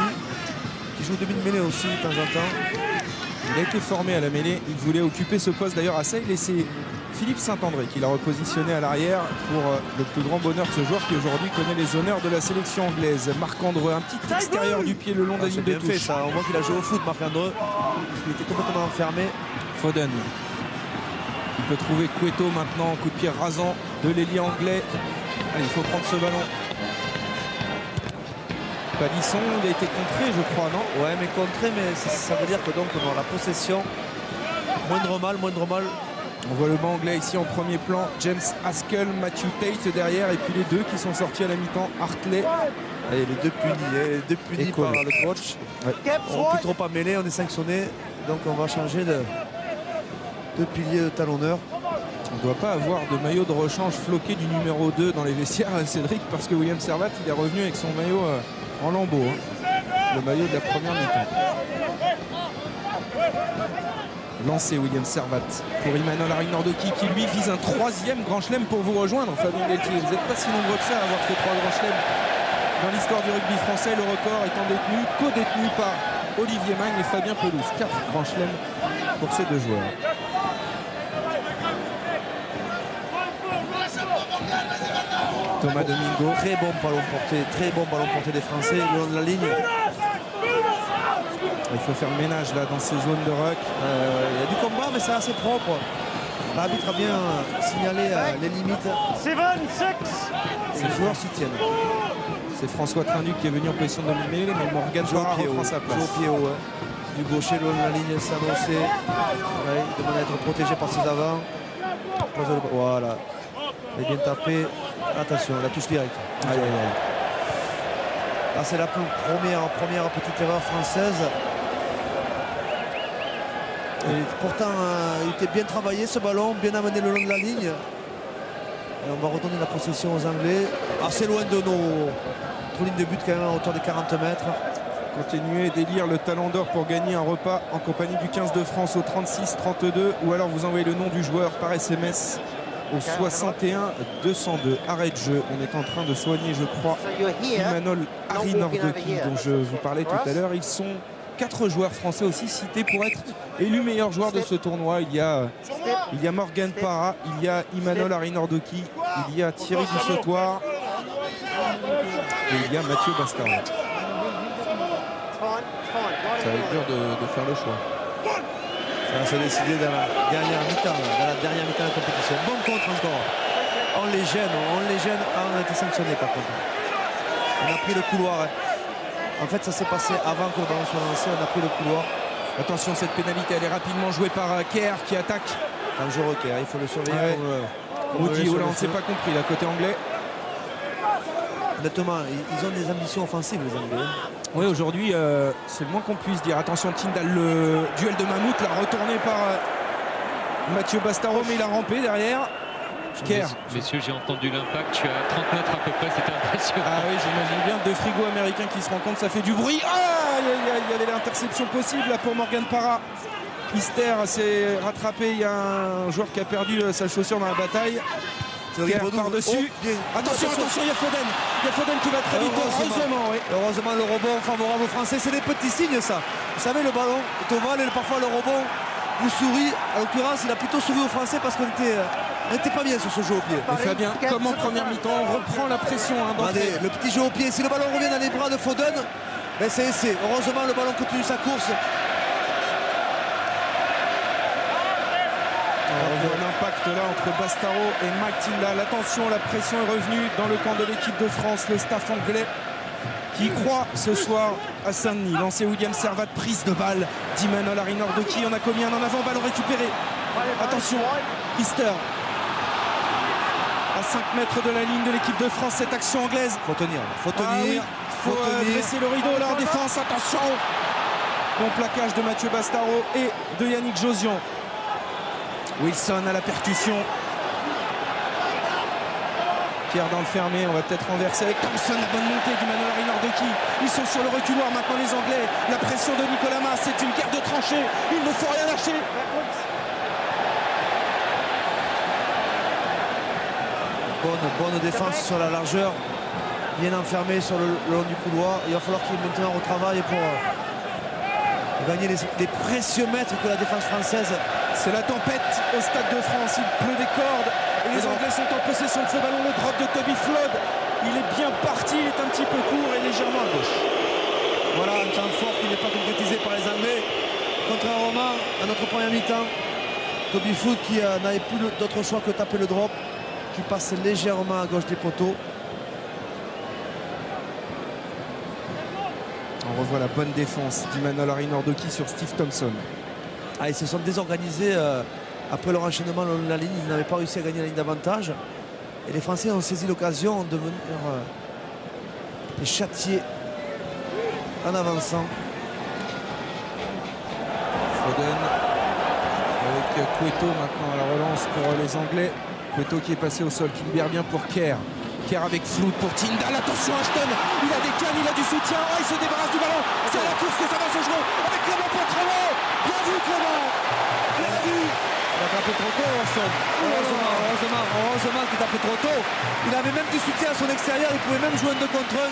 qui joue demi-mêlée aussi de temps en temps. Il a été formé à la mêlée, il voulait occuper ce poste d'ailleurs à Sale et c'est Philippe Saint-André qui l'a repositionné à l'arrière pour le plus grand bonheur de ce joueur qui aujourd'hui connaît les honneurs de la sélection anglaise. Marc-André, un petit extérieur du pied le long de la ligne de touche. Fait, ça. On voit qu'il a joué au foot, Marc-André. Il était complètement enfermé. Foden. Il peut trouver Cueto maintenant, coup de pied rasant de l'ailier anglais. Allez, il faut prendre ce ballon. Palisson, il a été contré, je crois, non? Ouais, mais contré, mais ça veut dire que donc on a la possession. Moindre mal. On voit le banc anglais ici en premier plan. James Haskell, Matthew Tate derrière, et puis les deux qui sont sortis à la mi-temps, Hartley. Allez, les deux punis par le coach. Ouais. On ne peut trop pas mêler, on est sanctionné. Donc on va changer de pilier de talonneur. On ne doit pas avoir de maillot de rechange floqué du numéro 2 dans les vestiaires, Cédric, parce que William Servat, il est revenu avec son maillot en lambeaux. Le maillot de la première mi-temps. Lancé William Servat pour Emmanuel Arinordoki qui lui vise un 3e grand chelem pour vous rejoindre, Fabien Galtier. Vous n'êtes pas si nombreux que ça à avoir fait 3 grands chelems dans l'histoire du rugby français. Le record étant détenu, co-détenu par Olivier Magne et Fabien Pelouse. 4 grands chelems pour ces deux joueurs. Thomas Domingo. Très bon ballon porté des Français le long de la ligne. Il faut faire le ménage là dans ces zones de ruck. Il y a du combat, mais c'est assez propre. L'arbitre a bien signalé les limites. Les joueurs s'y tiennent. C'est François Trinduc qui est venu en position de demi-mêlée, mais Morgan Parra reprend sa place. Au pied haut, du gaucher, le long de la ligne, s'annoncer. Il demande à être protégé par ses avants. Voilà. Il est bien tapé. Attention, la touche directe. Là, c'est la première petite erreur française. Et pourtant, il était bien travaillé ce ballon, bien amené le long de la ligne. Et on va redonner la possession aux Anglais. Assez loin de notre ligne de but, quand même, à hauteur de 40 mètres. Continuez d'élire le talon d'or pour gagner un repas en compagnie du 15 de France au 36-32 ou alors vous envoyez le nom du joueur par SMS au 61 202. Arrêt de jeu. On est en train de soigner, je crois, Emmanuel Arinordoki dont je vous parlais tout à l'heure. Ils sont 4 joueurs français aussi cités pour être élus meilleurs joueurs de ce tournoi. Il y a Morgan Parra, il y a Emmanuel Arinordoki, il y a Thierry Dussautoir et il y a Mathieu Bastaro. Ça va être dur de faire le choix. Ça va se décider dans la dernière mi-temps de la compétition. Bon contre encore. On les gêne. On a été sanctionné par contre. On a pris le couloir. En fait, ça s'est passé avant que le ballon soit lancé. On a pris le couloir. Attention, cette pénalité, elle est rapidement jouée par Kerr qui attaque. Dangereux Kerr, il faut le surveiller. Moody, on ne s'est pas compris, là, côté anglais. Honnêtement, ils ont des ambitions offensives, les Anglais. Oui, aujourd'hui, c'est le moins qu'on puisse dire. Attention, Tyndall, le duel de Mammouth, là, retourné par Mathieu Bastaro, mais il a rampé derrière. Kerr. Messieurs, j'ai entendu l'impact. Je suis à 30 mètres à peu près, c'était impressionnant. Ah oui, j'imagine bien. Deux frigos américains qui se rencontrent, ça fait du bruit. Ah, il y avait l'interception possible là, pour Morgan Parra. Ister s'est rattrapé. Il y a un joueur qui a perdu sa chaussure dans la bataille. Par-dessus. Attention, il y a Foden. Il y a Foden qui va très vite. Heureusement, le rebond favorable aux Français. C'est des petits signes, ça. Vous savez, le ballon est ovale et parfois le rebond vous sourit. En l'occurrence, il a plutôt souri aux Français parce qu'on n'était pas bien sur ce jeu au pied. Et Fabien, comme en première mi-temps, on reprend la pression. Le petit jeu au pied. Si le ballon revient dans les bras de Foden, ben c'est essai. Heureusement, le ballon continue sa course. On voit l'impact là entre Bastaro et McTindall. Attention, la pression est revenue dans le camp de l'équipe de France. Le staff anglais qui croit ce soir à Saint-Denis. Lancé William Servat, prise de balle d'Emmanuel Arinordoki. On a commis un en avant, ballon récupéré. Attention, Ister. À 5 mètres de la ligne de l'équipe de France, cette action anglaise. Faut tenir. faut dresser le rideau là en défense. Attention, bon plaquage de Mathieu Bastaro et de Yannick Josion. Wilson à la percussion. Pierre dans le fermé, on va peut-être renverser avec Thompson, la bonne montée d'Emmanuel Rinaldoki. Ils sont sur le reculoir maintenant les Anglais. La pression de Nicolas Mas, c'est une guerre de tranchées. Il ne faut rien lâcher. Bonne défense sur la largeur. Bien enfermé sur le long du couloir. Il va falloir qu'il maintenant retravaille pour gagner les précieux mètres que la défense française. C'est la tempête au Stade de France. Il pleut des cordes. Et les Anglais sont en possession de ce ballon. Le drop de Toby Flood. Il est bien parti. Il est un petit peu court et légèrement à gauche. Voilà un temps fort qui n'est pas concrétisé par les Anglais. Contrairement à notre première mi-temps, Toby Flood qui n'avait plus d'autre choix que taper le drop, qui passe légèrement à gauche des poteaux. On revoit la bonne défense d'Emmanuel Rinaldoki sur Steve Thompson. Ils se sont désorganisés après leur enchaînement le long de la ligne. Ils n'avaient pas réussi à gagner la ligne d'avantage. Et les Français ont saisi l'occasion de venir les châtier en avançant. Foden avec Cueto maintenant à la relance pour les Anglais. Cueto qui est passé au sol, qui libère bien pour Kerr. Kerr avec Flood pour Tindall. Attention Ashton, il a des cannes, il a du soutien. Il se débarrasse du ballon. C'est à la course que ça va se jouer avec Clément Poitreau. Bien vu Clément. Bien vu. Il a tapé trop tôt, Ashton. Heureusement qu'il tapait trop tôt. Il avait même du soutien à son extérieur. Il pouvait même jouer un 2 contre 1.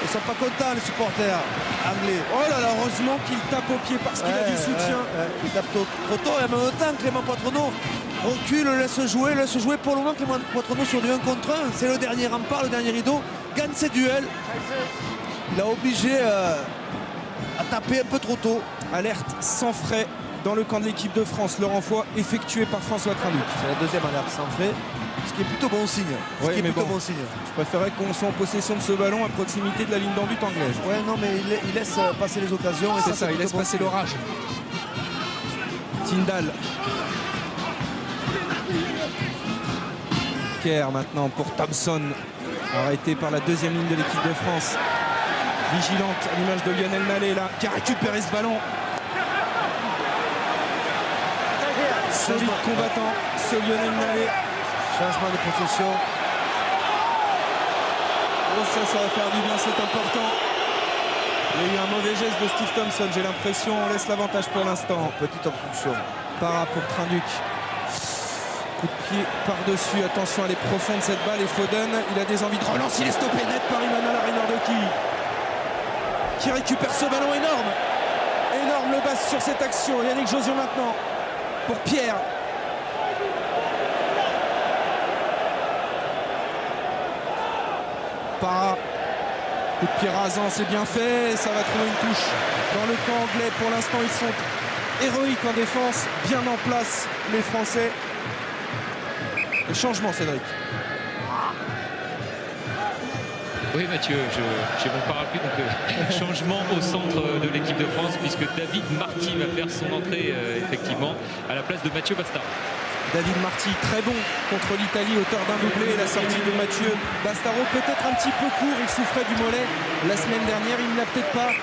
Ils ne sont pas contents les supporters anglais. Oh là là, heureusement qu'il tape au pied parce qu'il a du soutien. Il tape trop tôt et en même temps Clément Poitreau recule, laisse jouer pour le moment. Clément Poitreau sur du 1 contre 1. C'est le dernier rempart, le dernier rideau. Gagne ses duels. Il a obligé à taper un peu trop tôt. Alerte sans frais dans le camp de l'équipe de France. Le renvoi effectué par François Trinduc. C'est la deuxième alerte sans frais. Ce qui est plutôt bon signe. Bon signe. Je préférais qu'on soit en possession de ce ballon à proximité de la ligne d'en but anglaise. Ouais, non, mais il laisse passer les occasions. C'est ça, il laisse passer l'orage. Tindall. Kerr maintenant pour Thompson. Arrêté par la deuxième ligne de l'équipe de France. Vigilante à l'image de Lionel Nallet là, qui a récupéré ce ballon. Solide combattant, ce Lionel Nallet. Changement de possession. Oh ça va faire du bien, c'est important. Il y a eu un mauvais geste de Steve Thompson, j'ai l'impression. On laisse l'avantage pour l'instant. Petite obstruction. Para pour Trinduc. Coup de pied par-dessus. Attention, elle est profonde cette balle. Et Foden, il a des envies de relance. Il est stoppé net par Emmanuel Rinaldoki, qui récupère ce ballon énorme. Énorme le bas sur cette action. Yannick Josion maintenant pour Pierre. Para. Coup de pied rasant, c'est bien fait. Ça va trouver une touche dans le camp anglais. Pour l'instant, ils sont héroïques en défense. Bien en place, les Français. Le changement, Cédric. Oui Mathieu, j'ai mon parapluie, donc changement au centre de l'équipe de France puisque David Marty va faire son entrée effectivement à la place de Mathieu Bastaro. David Marty très bon contre l'Italie, auteur d'un doublé. La sortie de Mathieu Bastaro peut-être un petit peu court, il souffrait du mollet la semaine dernière. Il n'a peut-être pas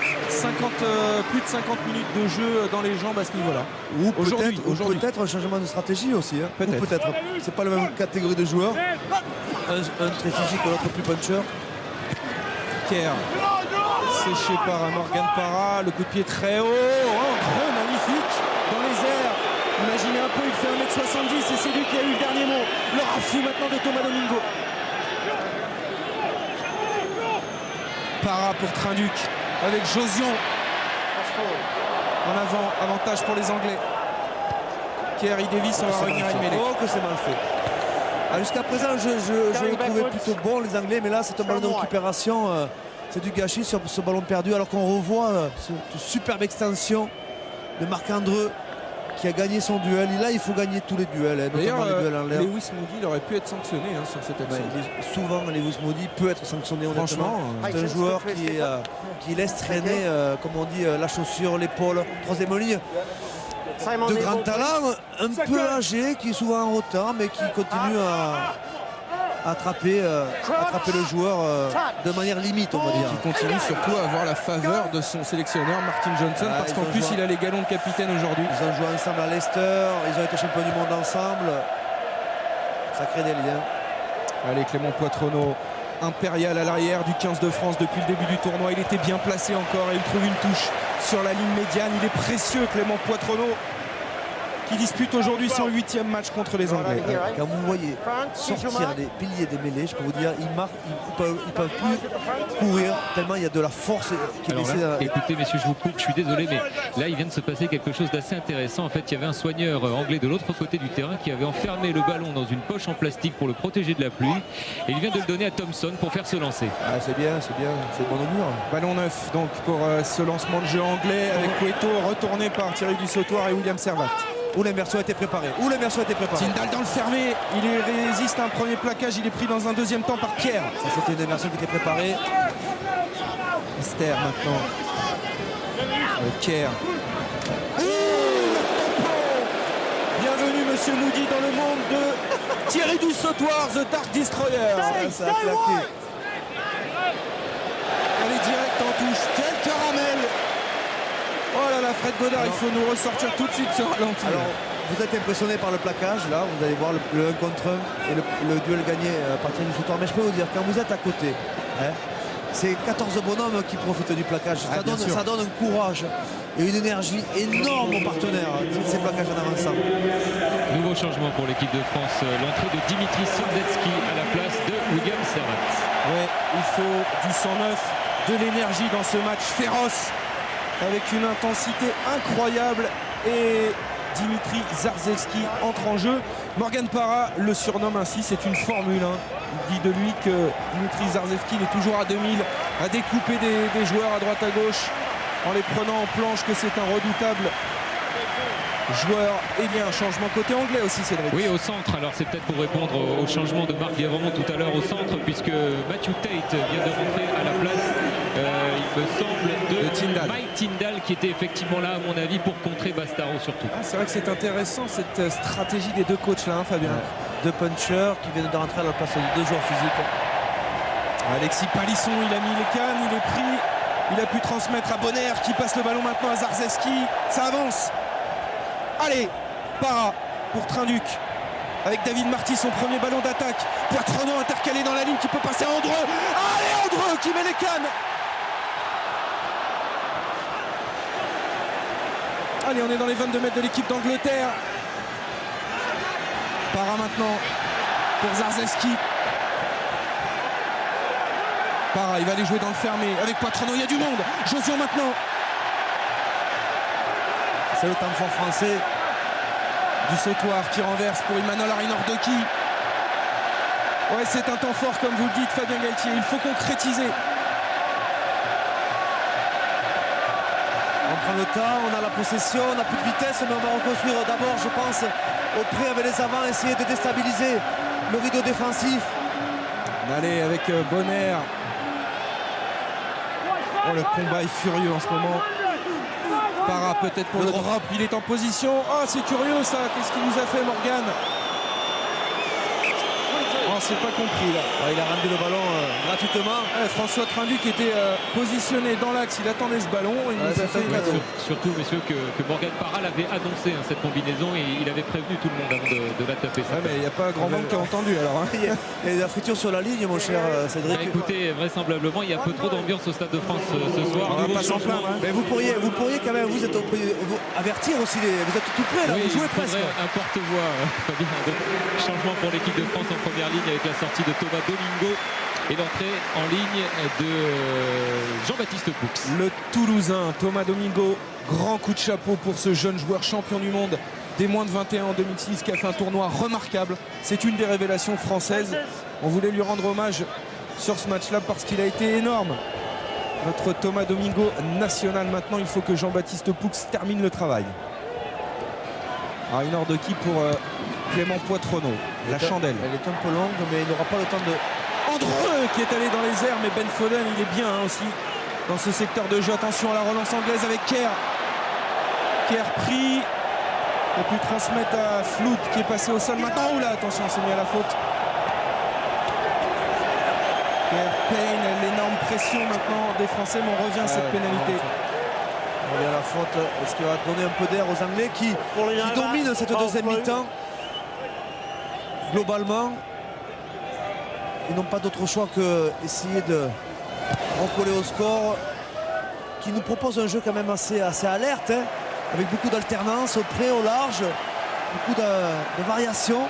plus de 50 minutes de jeu dans les jambes à ce niveau-là. Ou peut-être un changement de stratégie aussi. Hein. Peut-être. C'est pas la même catégorie de joueurs. Un très physique, l'autre plus puncher. Kerr, séché par Morgan Para, le coup de pied très haut, creux magnifique dans les airs. Imaginez un peu, il fait 1m70 et c'est lui qui a eu le dernier mot. Le rafou maintenant de Thomas Domingo. Para pour Trinduc avec Josion. En avant, avantage pour les Anglais. Kerr, Davis, on va revenir à une mêlée. Oh que c'est mal fait. Jusqu'à présent, je les trouvais plutôt bons les Anglais, mais là c'est un ballon de récupération, c'est du gâchis sur ce ballon perdu, alors qu'on revoit cette superbe extension de Marc-André qui a gagné son duel. Et là, il faut gagner tous les duels, notamment les duels en l'air. Lewis Moody, il aurait pu être sanctionné sur cette action. Souvent, Lewis Moody peut être sanctionné. Franchement, c'est un joueur qui laisse traîner, comme on dit, la chaussure, l'épaule, troisième ligne. De grand talent, un peu âgé, qui est souvent en retard, mais qui continue attraper le joueur de manière limite, on va dire. Qui continue surtout à avoir la faveur de son sélectionneur Martin Johnson, parce qu'en plus il a les galons de capitaine aujourd'hui. Ils ont joué ensemble à Leicester, ils ont été champions du monde ensemble. Ça crée des liens. Allez, Clément Poitronneau, impérial à l'arrière du 15 de France depuis le début du tournoi. Il était bien placé encore et il trouve une touche sur la ligne médiane. Il est précieux, Clément Poitronneau, qui dispute aujourd'hui son 8e match contre les Anglais. Quand vous voyez sortir des piliers des mêlées, je peux vous dire, ils peuvent plus courir tellement il y a de la force qui est laissée. Écoutez, messieurs, je vous coupe, je suis désolé, mais là il vient de se passer quelque chose d'assez intéressant. En fait, il y avait un soigneur anglais de l'autre côté du terrain qui avait enfermé le ballon dans une poche en plastique pour le protéger de la pluie, et il vient de le donner à Thompson pour faire se lancer. Ah, c'est bien, c'est bon augure. Ballon neuf donc pour ce lancement de jeu anglais avec Cueto retourné par Thierry Dussautoir et William Servat. Où l'immersion a été préparée. Tindall dans le fermé, il résiste à un premier plaquage, il est pris dans un deuxième temps par Pierre. Ça, c'était une immersion qui était préparée. Esther maintenant. Avec Pierre. Bienvenue Monsieur Moody dans le monde de Thierry Dussautoir, The Dark Destroyer. Ça a claqué. Elle est directe en touche. Quel caramel! Oh là là, Fred Godard, il faut nous ressortir tout de suite ce ralenti. Alors, vous êtes impressionné par le plaquage, là, vous allez voir le 1 contre 1 et le duel gagné par Thierry Dussautoir. Mais je peux vous dire, quand vous êtes à côté, hein, c'est 14 bonhommes qui profitent du plaquage. Ça donne un courage et une énergie énorme aux partenaires, ces plaquages en avançant. Nouveau changement pour l'équipe de France, l'entrée de Dimitri Sandecki à la place de William Servat. Ouais, il faut du 109, de l'énergie dans ce match féroce, avec une intensité incroyable, et Dimitri Zarzewski entre en jeu. Morgan Parra le surnomme ainsi, c'est une formule. Il dit de lui que Dimitri Zarzewski il est toujours à 2000, à découper des joueurs à droite à gauche en les prenant en planche, que c'est un redoutable joueur. Et il y a un changement côté anglais aussi, Cédric. Oui, au centre. Alors c'est peut-être pour répondre au changement de Marc Guévremont tout à l'heure au centre, puisque Matthew Tate vient de rentrer à la place, il me semble, de Tindall. Mike Tindall, qui était effectivement là, à mon avis, pour contrer Bastaro surtout. Ah, c'est vrai que c'est intéressant cette stratégie des deux coachs là, hein, Fabien. Deux punchers qui viennent de rentrer à la place de deux joueurs physiques. Alexis Palisson, il a mis les cannes, il est pris, il a pu transmettre à Bonner qui passe le ballon maintenant à Zarzewski. Ça avance. Allez, Parra pour Trinduc avec David Marty, son premier ballon d'attaque. Poitronneau intercalé dans la ligne qui peut passer à Andreu. Allez, Andreu qui met les cannes. Allez, on est dans les 22 mètres de l'équipe d'Angleterre. Parra maintenant pour Zarzewski. Parra, il va aller jouer dans le fermé avec Poitronneau, il y a du monde. Josion maintenant. C'est le temps fort français. Dussautoir qui renverse pour Emmanuel Arinordoki. Ouais, c'est un temps fort comme vous le dites, Fabien Galtier. Il faut concrétiser. On prend le temps, on a la possession, on n'a plus de vitesse, mais on va reconstruire d'abord, je pense, au près avec les avants, essayer de déstabiliser le rideau défensif. Allez, avec Bonner. Oh, le combat est furieux en ce moment. Parra peut-être pour le drop, il est en position. Oh, c'est curieux ça, qu'est-ce qu'il nous a fait, Morgan? Oh, c'est pas compris là. Ouais, il a rendu le ballon gratuitement. Ouais, François Trinduc était positionné dans l'axe, il attendait ce ballon, il nous a fait un cadeau. Surtout, messieurs, que Morgan Parra l'avait annoncé, hein, cette combinaison, et il avait prévenu tout le monde avant de la taper. Ouais, mais il n'y a pas grand monde qui a entendu alors. Hein. Il y a de la friture sur la ligne, mon cher Cédric. Bah, écoutez, vraisemblablement, il y a un peu trop d'ambiance au Stade de France ce soir. On va pas s'en plaindre. Hein. Mais vous pourriez quand même, vous avertir aussi, vous êtes tout près là, oui, vous jouez presque. Un porte-voix, changement pour l'équipe de France en première ligne avec la sortie de Thomas Domingo et l'entrée en ligne de Jean-Baptiste Poux. Le Toulousain Thomas Domingo, grand coup de chapeau pour ce jeune joueur champion du monde des moins de 21 en 2006 qui a fait un tournoi remarquable. C'est une des révélations françaises. On voulait lui rendre hommage sur ce match-là parce qu'il a été énorme. Notre Thomas Domingo national. Maintenant, il faut que Jean-Baptiste Poux termine le travail. Arinordoki pour Clément Poitronneau. La chandelle. Elle est un peu longue, mais il n'aura pas le temps de... Andreu qui est allé dans les airs, mais Ben Foden, il est bien hein, aussi dans ce secteur de jeu. Attention à la relance anglaise avec Kerr. Kerr pris. On a pu transmettre à Flood qui est passé au sol maintenant. Oula, attention, c'est mis à la faute. Payne, l'énorme pression maintenant des Français, mais on revient à cette pénalité. On revient à la faute. Est-ce qu'il va donner un peu d'air aux Anglais qui dominent cette deuxième mi-temps? Globalement, ils n'ont pas d'autre choix que essayer de recoller au score, qui nous propose un jeu quand même assez alerte, hein, avec beaucoup d'alternance au près, au large, beaucoup de variations,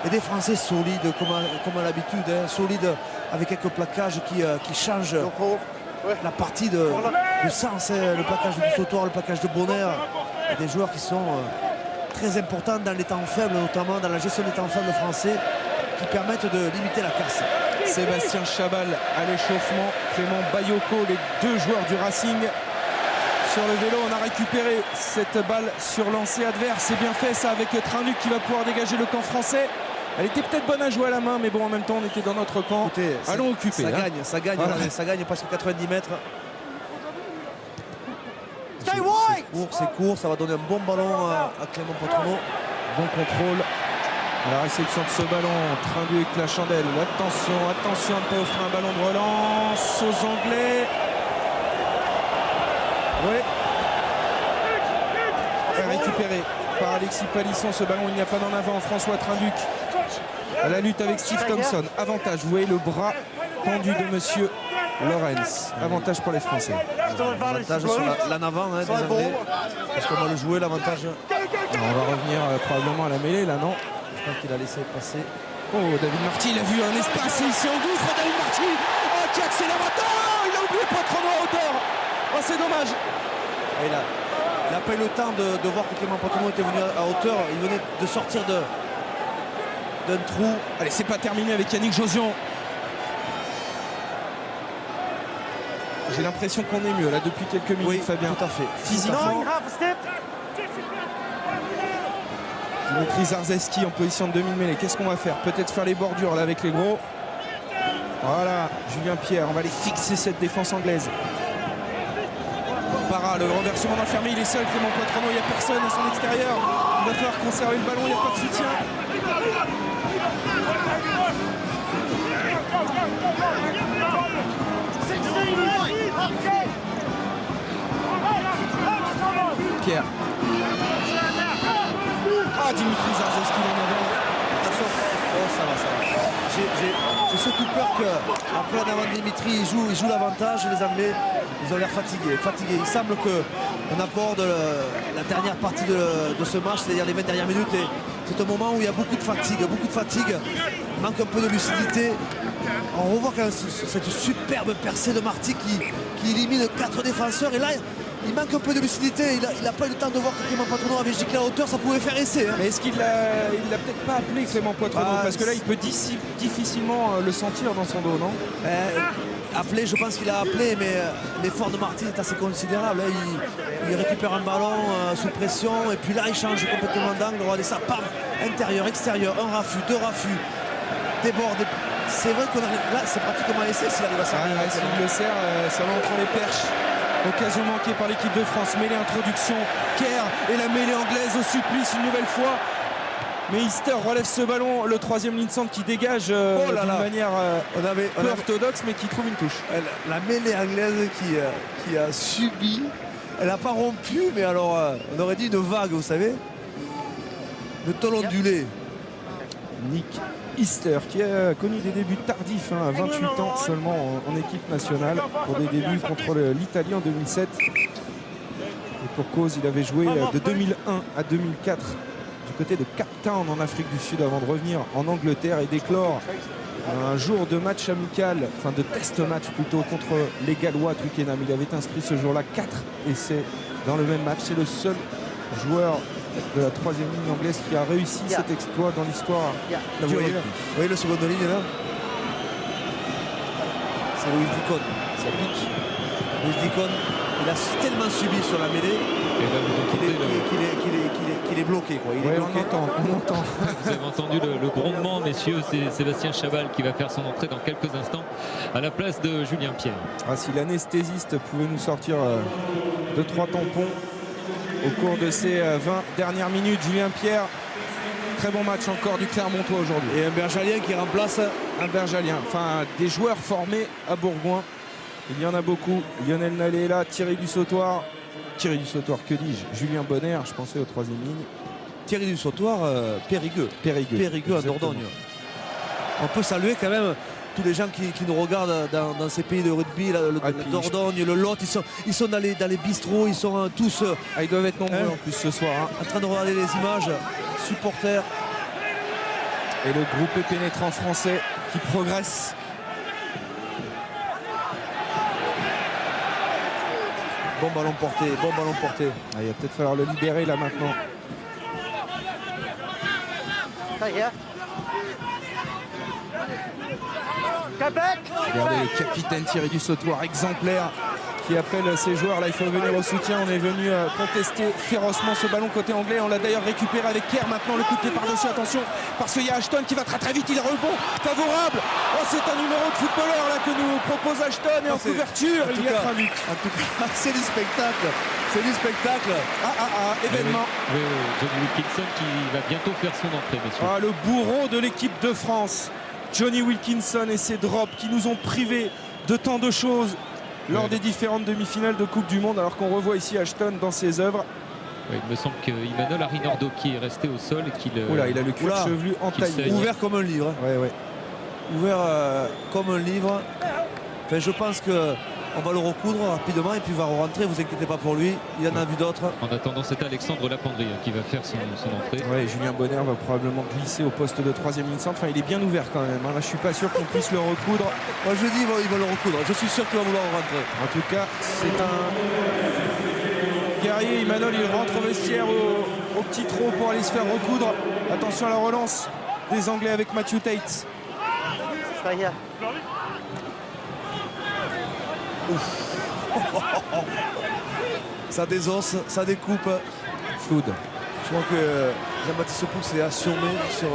et des Français solides comme à l'habitude, hein, solides avec quelques plaquages qui changent la partie de sens, hein, le plaquage du sautoir, le plaquage de Bonner, et des joueurs qui sont très importants dans les temps faibles, notamment dans la gestion des temps faibles français, qui permettent de limiter la casse. Sébastien Chabal à l'échauffement, Clément Bayoko, les deux joueurs du Racing sur le vélo. On a récupéré cette balle sur lancé adverse. C'est bien fait ça avec Trinduc qui va pouvoir dégager le camp français. Elle était peut-être bonne à jouer à la main, mais bon, en même temps on était dans notre camp. Écoutez, allons occuper. Ça gagne, voilà. Ça gagne presque 90 mètres. C'est court, ça va donner un bon ballon à Clément Poitronneau. Bon contrôle à la réception de ce ballon. Trinduc, la chandelle. Attention à ne pas offrir un ballon de relance aux Anglais. Oui. Récupéré par Alexis Palisson. Ce ballon, il n'y a pas d'en avant. François Trinduc à la lutte avec Steve Thompson. Avantage. Vous voyez le bras tendu de monsieur Lawrence. Avantage pour les Français. Avantage sur l'en avant, hein, des Anglais. Parce qu'on va le jouer, l'avantage. On va revenir probablement à la mêlée là, non? Je pense qu'il a laissé passer. Oh, David Marty, il a vu un espace et il s'y engouffre. David Marty, oh, qui accélère. Oh, il a oublié Poitronneau à hauteur. Oh, c'est dommage. Et là, il n'a pas eu le temps de voir que Clément Poitronneau était venu à hauteur. Il venait de sortir d'un trou. Allez, c'est pas terminé avec Yannick Josion. J'ai l'impression qu'on est mieux là depuis quelques minutes, oui, Fabien. Tout à fait. Physiquement. Dimitri Zarzewski en position de demi-mêlée. Qu'est-ce qu'on va faire? Peut-être faire les bordures là avec les gros. Voilà, Julien Pierre. On va aller fixer cette défense anglaise. Para, le renversement dans le fermé. Il est seul, Clément Poitronneau. Il n'y a personne à son extérieur. Il va falloir conserver le ballon. Il n'y a pas de soutien. Pierre. Ah, Dimitri Zarzewski en avant. Oh, ça va. J'ai surtout peur qu'après en avant de Dimitri, il joue l'avantage. Les Anglais, ils ont l'air fatigués. Il semble qu'on aborde la dernière partie de ce match, c'est-à-dire les 20 dernières minutes. Et c'est un moment où il y a beaucoup de fatigue. Il manque un peu de lucidité. On revoit quand même cette superbe percée de Marty qui élimine 4 défenseurs. Et là, il manque un peu de lucidité. Il n'a pas eu le temps de voir que Clément Poitronneau avait giclé à hauteur. Ça pouvait faire essai. Hein. Mais est-ce qu'il l'a peut-être pas appelé Clément Poitronneau? Parce que là, il peut difficilement le sentir dans son dos, non? Appelé, je pense qu'il a appelé, mais l'effort de Marty est assez considérable. Il récupère un ballon sous pression. Et puis là, il change complètement d'angle. Regardez ça, pam, intérieur, extérieur, un raffut, 2 raffus, déborde. C'est vrai qu'on arrive là, c'est pratiquement essai s'il arrive à s'arrêter. S'il le sert, ça va entre les perches. Occasion manquée par l'équipe de France. Mêlée introduction. Kerr et la mêlée anglaise au supplice une nouvelle fois. Mais Easter relève ce ballon. Le troisième ligne centre qui dégage d'une manière peu orthodoxe, mais qui trouve une touche. La mêlée anglaise qui a subi. Elle n'a pas rompu, mais alors on aurait dit une vague, vous savez. Le tol ondulé. Nick Easter qui a connu des débuts tardifs, à 28 ans seulement en équipe nationale, pour des débuts contre l'Italie en 2007. Et pour cause, il avait joué de 2001 à 2004 du côté de Cape Town en Afrique du Sud avant de revenir en Angleterre et d'éclore un jour de match amical, enfin de test match plutôt, contre les Gallois Twickenham. Il avait inscrit ce jour-là 4 essais dans le même match. C'est le seul joueur de la troisième ligne anglaise qui a réussi cet exploit dans l'histoire du rugby. Vous voyez le seconde ligne là, c'est Louis Dicon, ça pique. Louis Dicon, il a tellement subi sur la mêlée qu'il est bloqué, quoi. On entend. Vous avez entendu le grondement, messieurs. C'est Sébastien Chabal qui va faire son entrée dans quelques instants à la place de Julien Pierre. Si l'anesthésiste pouvait nous sortir 2-3 tampons au cours de ces 20 dernières minutes. Julien Pierre Très bon match encore du Clermontois aujourd'hui. Et un Bergalien qui remplace un Bergalien. Enfin, des joueurs formés à Bourgoin. Il y en a beaucoup. Lionel Nallet est là, Thierry Dussautoir. Thierry Dussautoir, que dis-je? Julien Bonner, je pensais au troisième ligne. Thierry Dussautoir, Périgueux à Dordogne. On peut saluer quand même tous les gens qui nous regardent dans ces pays de rugby, la Dordogne, le Lot, ils sont dans les bistrots, ils sont tous... ils doivent être nombreux en plus ce soir. En train de regarder les images, supporters. Et le groupe est pénétrant français qui progresse. Bon ballon porté. Il va peut-être falloir le libérer là maintenant. Regardez le capitaine Thierry Dussautoir, exemplaire, qui appelle ses joueurs. Là, il faut venir au soutien. On est venu contester férocement ce ballon côté anglais. On l'a d'ailleurs récupéré avec Kerr. Maintenant, le coup de pied par-dessus. Attention, parce qu'il y a Ashton qui va très vite. Il est rebond favorable. Oh, c'est un numéro de footballeur là que nous propose Ashton. Et en couverture, il y a un but. En tout cas, c'est du spectacle. Événement. Oui, Johnny Wilkinson qui va bientôt faire son entrée, messieurs. Le bourreau de l'équipe de France. Johnny Wilkinson et ses drops qui nous ont privés de tant de choses lors des différentes demi-finales de Coupe du Monde, alors qu'on revoit ici Ashton dans ses œuvres. Oui, il me semble qu'Emmanuel Arinaldo qui est resté au sol et qu'il... il a le cuir chevelu entaillé. Ouvert comme un livre. Ouvert comme un livre. Enfin, je pense qu'on va le recoudre rapidement et puis il va rentrer, vous inquiétez pas pour lui, il y en a vu d'autres. En attendant, c'est Alexandre Lapendry qui va faire son entrée. Julien Bonner va probablement glisser au poste de troisième ligne centre. Enfin, il est bien ouvert quand même. Là, je suis pas sûr qu'on puisse le recoudre. Moi, je dis il va le recoudre. Je suis sûr qu'il va vouloir rentrer. En tout cas, c'est un guerrier. Emmanuel, il rentre au vestiaire au petit trot pour aller se faire recoudre. Attention à la relance des Anglais avec Matthew Tate. Ça désosse, ça découpe. Flood. Je crois que Jean-Baptiste Poux est assommé sur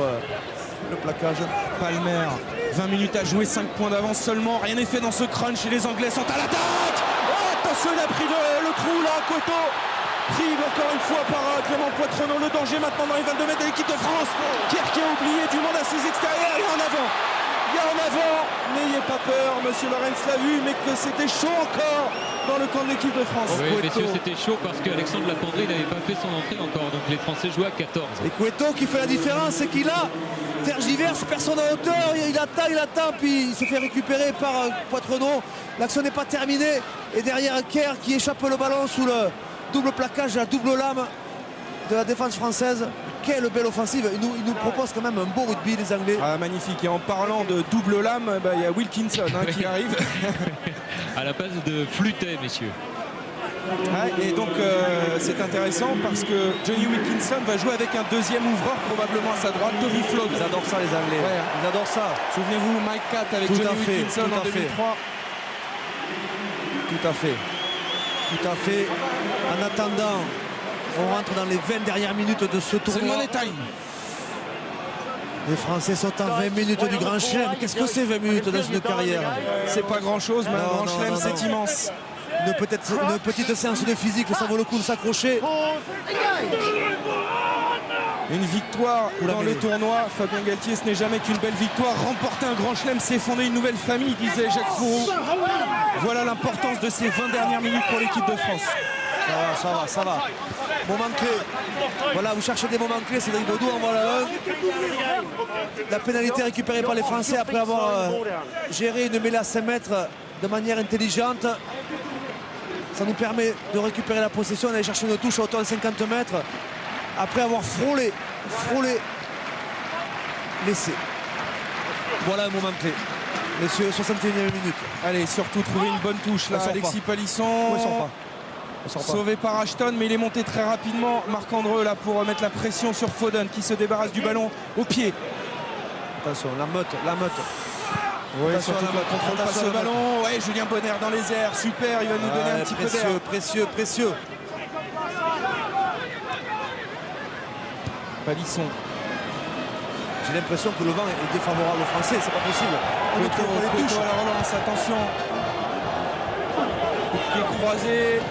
le plaquage. Palmer, 20 minutes à jouer, 5 points d'avance seulement. Rien n'est fait dans ce crunch et les Anglais sont à l'attaque. Attention, il a pris le trou là, Coteau. Pris encore une fois par Clément Poitrenaud. Le danger maintenant dans les 22 mètres de l'équipe de France. Pierre qui a oublié du monde à ses extérieurs et en avant. Il y a en avant, n'ayez pas peur, monsieur Lorenz l'a vu, mais que c'était chaud encore dans le camp de l'équipe de France. Oui, messieurs, c'était chaud parce qu'Alexandre Lapendry n'avait pas fait son entrée encore, donc les Français jouaient à 14. Et Cueto qui fait la différence, c'est qu'il a tergiverse, personne à hauteur, il attend, puis il se fait récupérer par Poitrenaud. L'action n'est pas terminée, et derrière Kerr qui échappe le ballon sous le double plaquage, la double lame de la défense française. Quelle belle offensive, il nous propose quand même un beau rugby, les Anglais. Magnifique, et en parlant de double lame, il y a Wilkinson qui arrive. À la place de Flutet, messieurs. Et donc c'est intéressant parce que Johnny Wilkinson va jouer avec un deuxième ouvreur probablement à sa droite, Toby Flood. Ils adorent ça, les Anglais. Ils adorent ça. Souvenez-vous, Mike Catt avec Johnny Wilkinson en 2003. Tout à fait. En attendant, on rentre dans les 20 dernières minutes de ce tournoi. C'est le money time. Les Français sont à 20 minutes du Grand Chelem. Qu'est-ce que c'est 20 minutes dans une carrière? C'est pas grand-chose, mais un Grand Chelem, c'est immense. Une petite séance de physique, ça vaut le coup de s'accrocher. Une victoire dans le tournoi. Fabien Galtier, ce n'est jamais qu'une belle victoire. Remporter un Grand Chelem, c'est fonder une nouvelle famille, disait Jacques Fourou. Voilà l'importance de ces 20 dernières minutes pour l'équipe de France. Ça va. Moment clé. Voilà, vous cherchez des moments clés, Cédric Baudou en voilà un. La pénalité récupérée par les Français après avoir géré une mêlée à 5 mètres de manière intelligente. Ça nous permet de récupérer la possession, d'aller chercher une touche à hauteur de 50 mètres. Après avoir frôlé l'essai. Voilà un moment clé. Messieurs, 61e minute. Allez, surtout trouver une bonne touche là, Alexis Palisson. Sauvé par Ashton, mais il est monté très rapidement. Marc-Andreu là pour mettre la pression sur Foden qui se débarrasse du ballon au pied. Attention, la meute. Oui, surtout la contrôle pas ce ballon. Ouais, Julien Bonner dans les airs, super, il va nous donner un petit peu d'air. Précieux. Palisson. J'ai l'impression que le vent est défavorable aux Français, c'est pas possible. On ne trouve pas les touches. À la relance, attention. Pied croisé.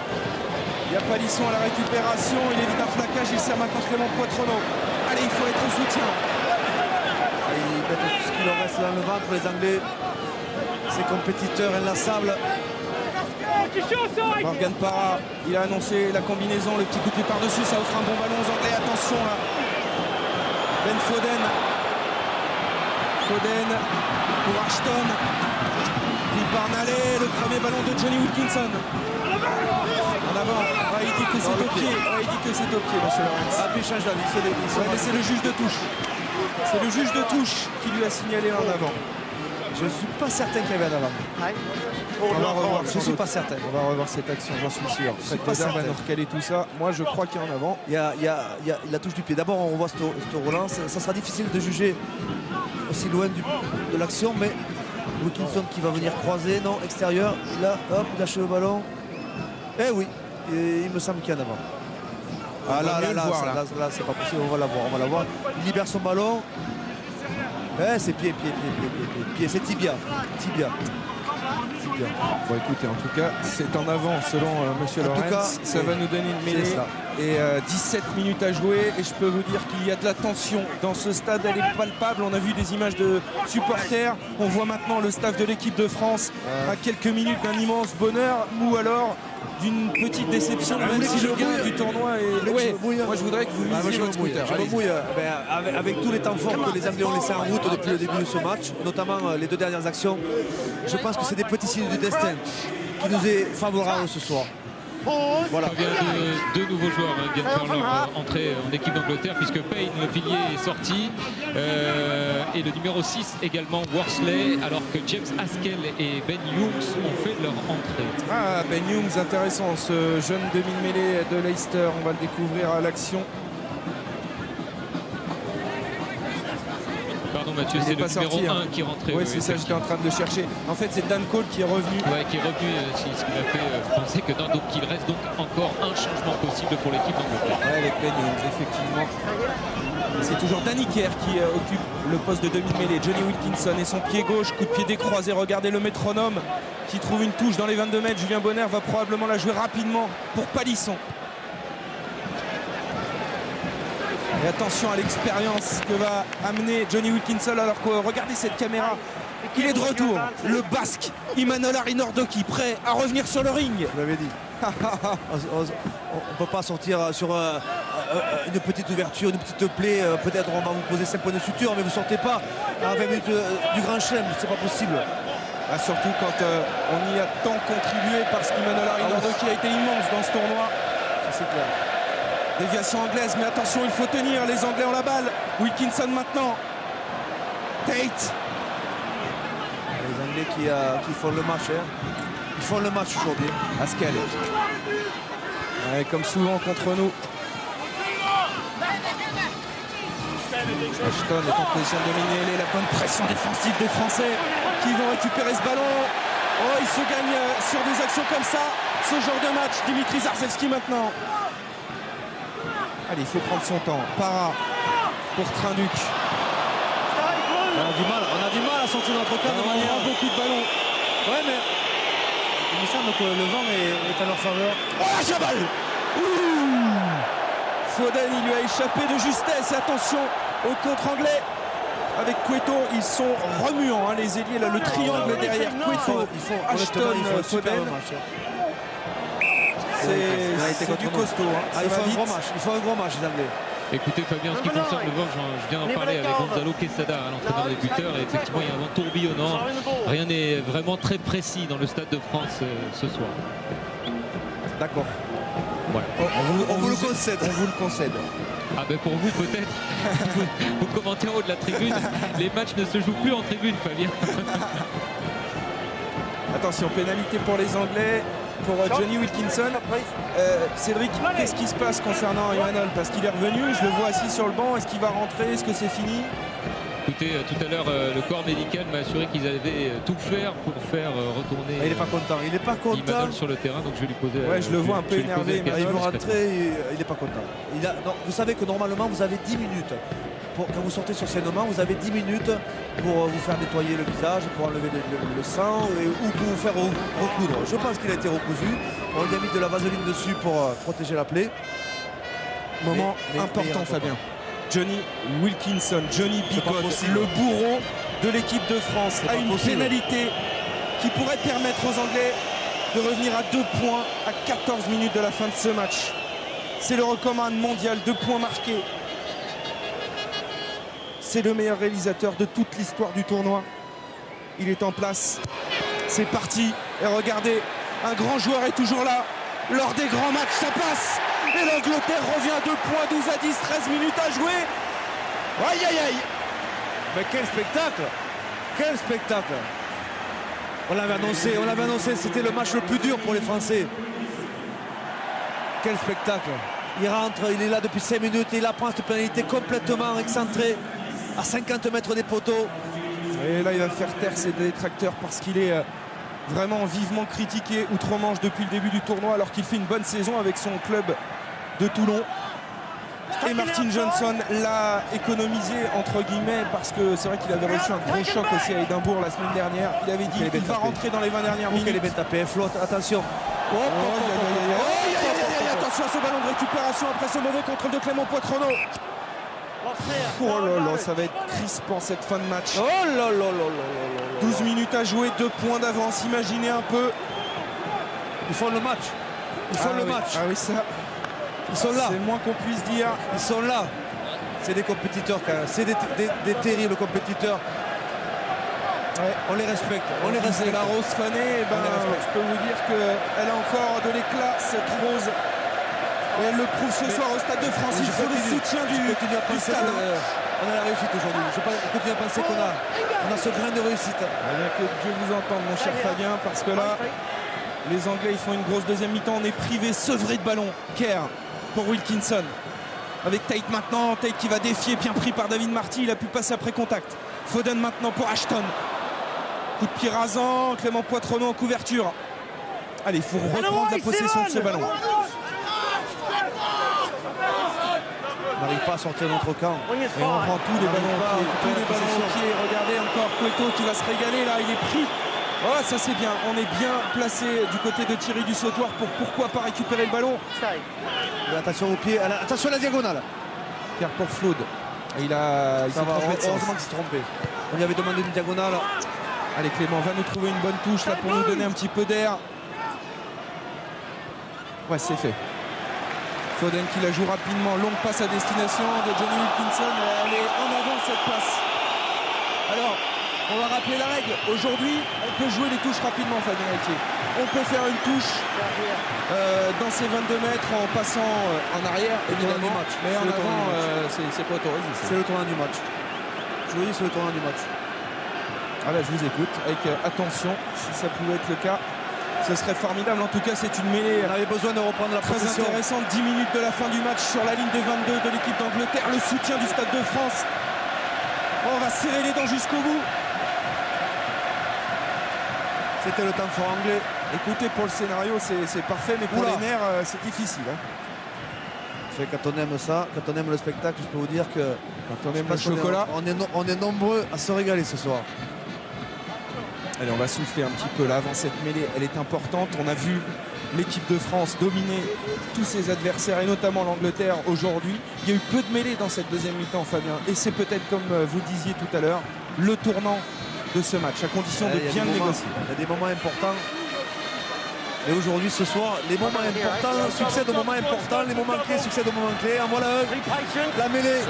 Il y a Palisson à la récupération, il évite un plaquage, il sert maintenant Clément Poitrenaud. Allez, Allez, il faut être en soutien. Ils mettent tout ce qu'il leur reste dans le ventre, les Anglais. Ces compétiteurs inlassables. Morgan Parra, il a annoncé la combinaison, le petit coup de pied par-dessus, ça offre un bon ballon aux Anglais. Attention là. Ben Foden. Foden pour Ashton. Puis par Nalé, le premier ballon de Johnny Wilkinson. En avant. Ah, il dit que c'est au pied. Ah, il dit que c'est au pied, monsieur Lorenz. Ah, puis il change d'avis. Mais c'est le juge de touche. C'est le juge de touche qui lui a signalé en avant. Je ne suis pas certain qu'il y avait un avant. On va revoir. Je ne suis pas certain. On va revoir cette action, j'en suis sûr. Fred Godin va nous recaler tout ça. Moi, je crois qu'il y a en avant. Il y a la touche du pied. D'abord, on revoit cette relance. Ça sera difficile de juger aussi loin de l'action, mais Wilkinson qui va venir croiser. Non, extérieur. Là, hop, il lâche le ballon. Eh oui, et il me semble qu'il y a un avant. Ah là, c'est pas possible. On va la voir. Il libère son ballon. Eh, c'est pied. C'est tibia. Bon, écoutez, en tout cas, c'est en avant selon monsieur Lorenz. Ça va nous donner une mêlée. Et 17 minutes à jouer. Et je peux vous dire qu'il y a de la tension dans ce stade. Elle est palpable. On a vu des images de supporters. On voit maintenant le staff de l'équipe de France à quelques minutes d'un immense bonheur. Ou alors d'une petite déception, même si le gain du tournoi est... Ouais, moi je voudrais que vous lisiez votre scooter. Je me mouille avec tous les temps forts que les Anglais ont laissés en route depuis le début de ce match, notamment les deux dernières actions. Je pense que c'est des petits signes du destin qui nous est favorable ce soir. Voilà. Deux nouveaux joueurs viennent faire leur entrée en équipe d'Angleterre, puisque Payne, le pilier, est sorti, et le numéro 6 également, Worsley, alors que James Haskell et Ben Humes ont fait leur entrée. Ah, Ben Humes, intéressant, ce jeune demi-mêlée de Leicester, on va le découvrir à l'action. Pardon Mathieu, c'est le numéro 1 qui est rentré. Oui, c'est ça, j'étais en train de le chercher. En fait, c'est Dan Cole qui est revenu. Oui, qui est revenu, ce qui m'a fait penser que donc il reste donc encore un changement possible pour l'équipe d'Angleterre. Ouais, avec Ben Humes, effectivement. C'est toujours Danny Kerr qui occupe le poste de demi-mêlée. Johnny Wilkinson et son pied gauche, coup de pied décroisé. Regardez le métronome qui trouve une touche dans les 22 mètres. Julien Bonner va probablement la jouer rapidement pour Palisson. Et attention à l'expérience que va amener Johnny Wilkinson, alors que regardez cette caméra, il est de retour, le Basque Imanol Arinordoki, prêt à revenir sur le ring. Je l'avais dit. On ne peut pas sortir sur une petite ouverture, une petite plaie. Peut-être on va vous poser 5 points de suture, mais vous ne sortez pas à 20 minutes du Grand Chelem, c'est pas possible. Ah, surtout quand on y a tant contribué, parce qu'Imanol Arinordoki a été immense dans ce tournoi. Ça, c'est clair. Déviation anglaise, mais attention, il faut tenir, les Anglais ont la balle. Wilkinson maintenant. Tate. Les Anglais qui font le match. Ils font le match aujourd'hui. Haskell. Ouais, comme souvent contre nous. Ashton est en position de dominer. La bonne pression défensive des Français qui vont récupérer ce ballon. Oh, ils se gagnent sur des actions comme ça. Ce genre de match. Dimitri Zarzewski maintenant. Allez, il faut prendre son temps. Parra pour Trinduc. On a du mal à sortir notre camp de manière. On a beaucoup de ballons. Ouais, mais il me semble que le vent est à leur faveur. Oh, Jabal. Foden, il lui a échappé de justesse. Et attention au contre anglais. Avec Cueto, ils sont remuants, hein, les ailiers. Là, le triangle derrière Cueto, Ashton, Foden. C'est du costaud. Hein. Il faut un gros match, les Anglais. Écoutez Fabien, en ce qui concerne le vent, je viens d'en parler avec Gonzalo Quesada, l'entraîneur des buteurs, et effectivement il y a un vent tourbillonnant. Rien n'est vraiment très précis dans le Stade de France ce soir. D'accord. Voilà. On vous le concède. On vous le concède. Ah ben pour vous peut-être, vous commentez en haut de la tribune, les matchs ne se jouent plus en tribune Fabien. Attention, pénalité pour les Anglais. Pour Johnny Wilkinson. Cédric, qu'est-ce qui se passe concernant Imanol? Parce qu'il est revenu, je le vois assis sur le banc. Est-ce qu'il va rentrer? Est-ce que c'est fini? Écoutez, tout à l'heure, le corps médical m'a assuré qu'ils avaient tout faire pour faire retourner. Il n'est pas content. Il n'est pas content. Imanol sur le terrain, donc je vais lui poser. Ouais, je le vois un peu énervé. Il veut rentrer, il n'est pas content. Vous savez que normalement, vous avez 10 minutes. Quand vous sortez sur scènement, vous avez 10 minutes pour vous faire nettoyer le visage, pour enlever le sang ou pour vous faire recoudre. Je pense qu'il a été recousu. On lui a mis de la vaseline dessus pour protéger la plaie. Moment important, Fabien. Johnny Wilkinson, Johnny Picotte, le bourreau de l'équipe de France, a une pénalité qui pourrait permettre aux Anglais de revenir à 2 points à 14 minutes de la fin de ce match. C'est le record mondial, 2 points marqués. C'est le meilleur réalisateur de toute l'histoire du tournoi. Il est en place. C'est parti. Et regardez, un grand joueur est toujours là. Lors des grands matchs, ça passe. Et l'Angleterre revient à 2 points, 12 à 10, 13 minutes à jouer. Aïe, aïe, aïe. Mais quel spectacle! Quel spectacle! On l'avait annoncé, c'était le match le plus dur pour les Français. Quel spectacle! Il rentre, il est là depuis 5 minutes et il apprend cette pénalité complètement excentrée à 50 mètres des poteaux. Et là, il va faire taire ses détracteurs parce qu'il est vraiment vivement critiqué outre-Manche depuis le début du tournoi, alors qu'il fait une bonne saison avec son club de Toulon. Et Martin Johnson l'a économisé entre guillemets parce que c'est vrai qu'il avait reçu un gros choc aussi à Édimbourg la semaine dernière. Il avait dit qu'il va rentrer dans les 20 dernières minutes. Il est bien tapé, flotte, attention. Attention à ce ballon de récupération après ce mauvais contrôle de Clément Poitronneau. Oh là là, ça va être crispant cette fin de match. Oh là là là là. 12 minutes à jouer, 2 points d'avance, imaginez un peu. Ils font le match. Ils font le match. Ah oui, ça. Ils sont là. C'est le moins qu'on puisse dire. Ils sont là. C'est des compétiteurs quand même. C'est des terribles compétiteurs. Ouais, on les respecte. On les respecte. La Rose fanée, je peux vous dire qu'elle a encore de l'éclat, cette Rose. Et elle le prouve ce soir au Stade de France. Il faut le soutien du stade. On a la réussite aujourd'hui. Je continue à penser qu'on a ce grain de réussite. Bien que Dieu vous entende, mon cher Fabien, parce que là, les Anglais ils font une grosse deuxième mi-temps. On est privé, sevré de ballon. Kerr pour Wilkinson. Avec Tate maintenant. Tate qui va défier, bien pris par David Marty. Il a pu passer après contact. Foden maintenant pour Ashton. Coup de pied rasant. Clément Poitronneau en couverture. Allez, il faut reprendre la possession de ce ballon. On n'arrive pas à sortir de notre camp. Et on prend tous les ballons au pied. Regardez encore Cueto qui va se régaler là. Il est pris. Oh, ça c'est bien. On est bien placé du côté de Thierry du Sautoir pour pourquoi pas récupérer le ballon. Attention au pied. Attention à la diagonale. Pierre pour Flood. Il s'est trompé de sens. Heureusement qu'il s'est trompé. On lui avait demandé une diagonale. Allez, Clément va nous trouver une bonne touche là pour nous donner un petit peu d'air. Ouais, c'est fait. Foden qui la joue rapidement, longue passe à destination de Johnny Wilkinson. Elle est en avant cette passe. Alors, on va rappeler la règle. Aujourd'hui, on peut jouer les touches rapidement, Fabien Galtier. On peut faire une touche dans ces 22 mètres en passant en arrière, évidemment. Mais en avant, c'est pas autorisé. C'est le tournant du match. Je vous dis, c'est le tournant du match. Ah là, je vous écoute avec attention, si ça pouvait être le cas. Ce serait formidable. En tout cas, c'est une mêlée. On avait besoin de reprendre la possession. Très intéressante. 10 minutes de la fin du match sur la ligne des 22 de l'équipe d'Angleterre. Le soutien du Stade de France. On va serrer les dents jusqu'au bout. C'était le temps fort anglais. Écoutez, pour le scénario, c'est parfait, mais pour les nerfs, c'est difficile. Quand on aime ça, quand on aime le spectacle, je peux vous dire que quand on aime le chocolat, on est nombreux à se régaler ce soir. Allez, on va souffler un petit peu là avant cette mêlée. Elle est importante. On a vu l'équipe de France dominer tous ses adversaires et notamment l'Angleterre aujourd'hui. Il y a eu peu de mêlées dans cette deuxième mi-temps, Fabien. Et c'est peut-être, comme vous disiez tout à l'heure, le tournant de ce match, à condition de bien le négocier. Il y a des moments importants. Et aujourd'hui, ce soir, les moments importants succèdent aux moments importants, les moments clés succèdent aux moments clés. En voilà un. La mêlée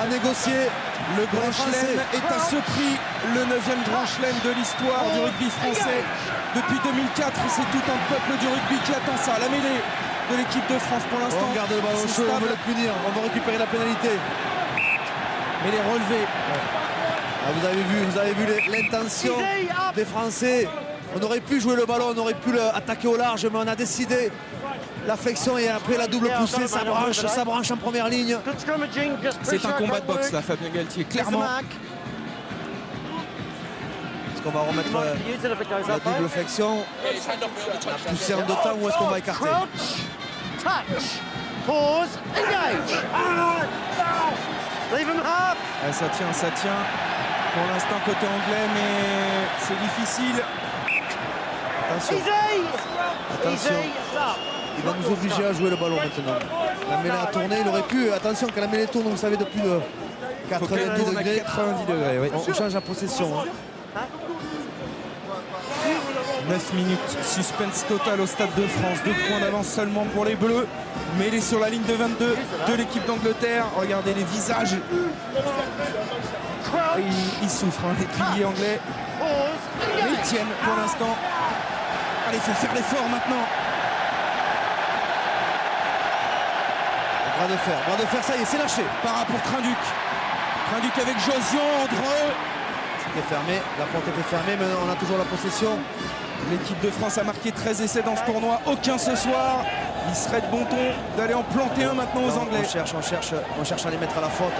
à négocier. Le Grand Chelem est à ce prix, le 9e Grand Chelem de l'histoire du rugby français. Depuis 2004, c'est tout un peuple du rugby qui attend ça. La mêlée de l'équipe de France pour l'instant. On regarde le ballon chaud, on veut le punir, on va récupérer la pénalité. Mais les relevés. Ah, vous avez vu l'intention des Français. On aurait pu jouer le ballon, on aurait pu attaquer au large, mais on a décidé la flexion et après la double poussée, ça branche en première ligne. C'est un combat de boxe là, Fabien Galtier, clairement. Est-ce qu'on va remettre la double flexion, la pousser en deux temps ou est-ce qu'on va écarter? Ça tient. Pour l'instant côté anglais, mais c'est difficile. Attention. Il va nous obliger à jouer le ballon maintenant. La mêlée a tourné, il aurait pu. Attention, quand la mêlée tourne, vous savez, de plus de 90 degrés. 90 degrés, oui. On change la possession. 9 minutes, suspense total au Stade de France. 2 points d'avance seulement pour les Bleus. Mêlés sur la ligne de 22 de l'équipe d'Angleterre. Regardez les visages. Ils souffrent, hein, les piliers anglais. Mais ils tiennent pour l'instant. Allez, il faut faire l'effort maintenant. Bras de fer, ça y est, c'est lâché. Para pour Trinduc. Trinduc avec Josion, Dreux. C'était fermé, la porte était fermée, mais on a toujours la possession. L'équipe de France a marqué 13 essais dans ce tournoi, aucun ce soir. Il serait de bon ton d'aller en planter un maintenant aux Anglais. On cherche à les mettre à la faute.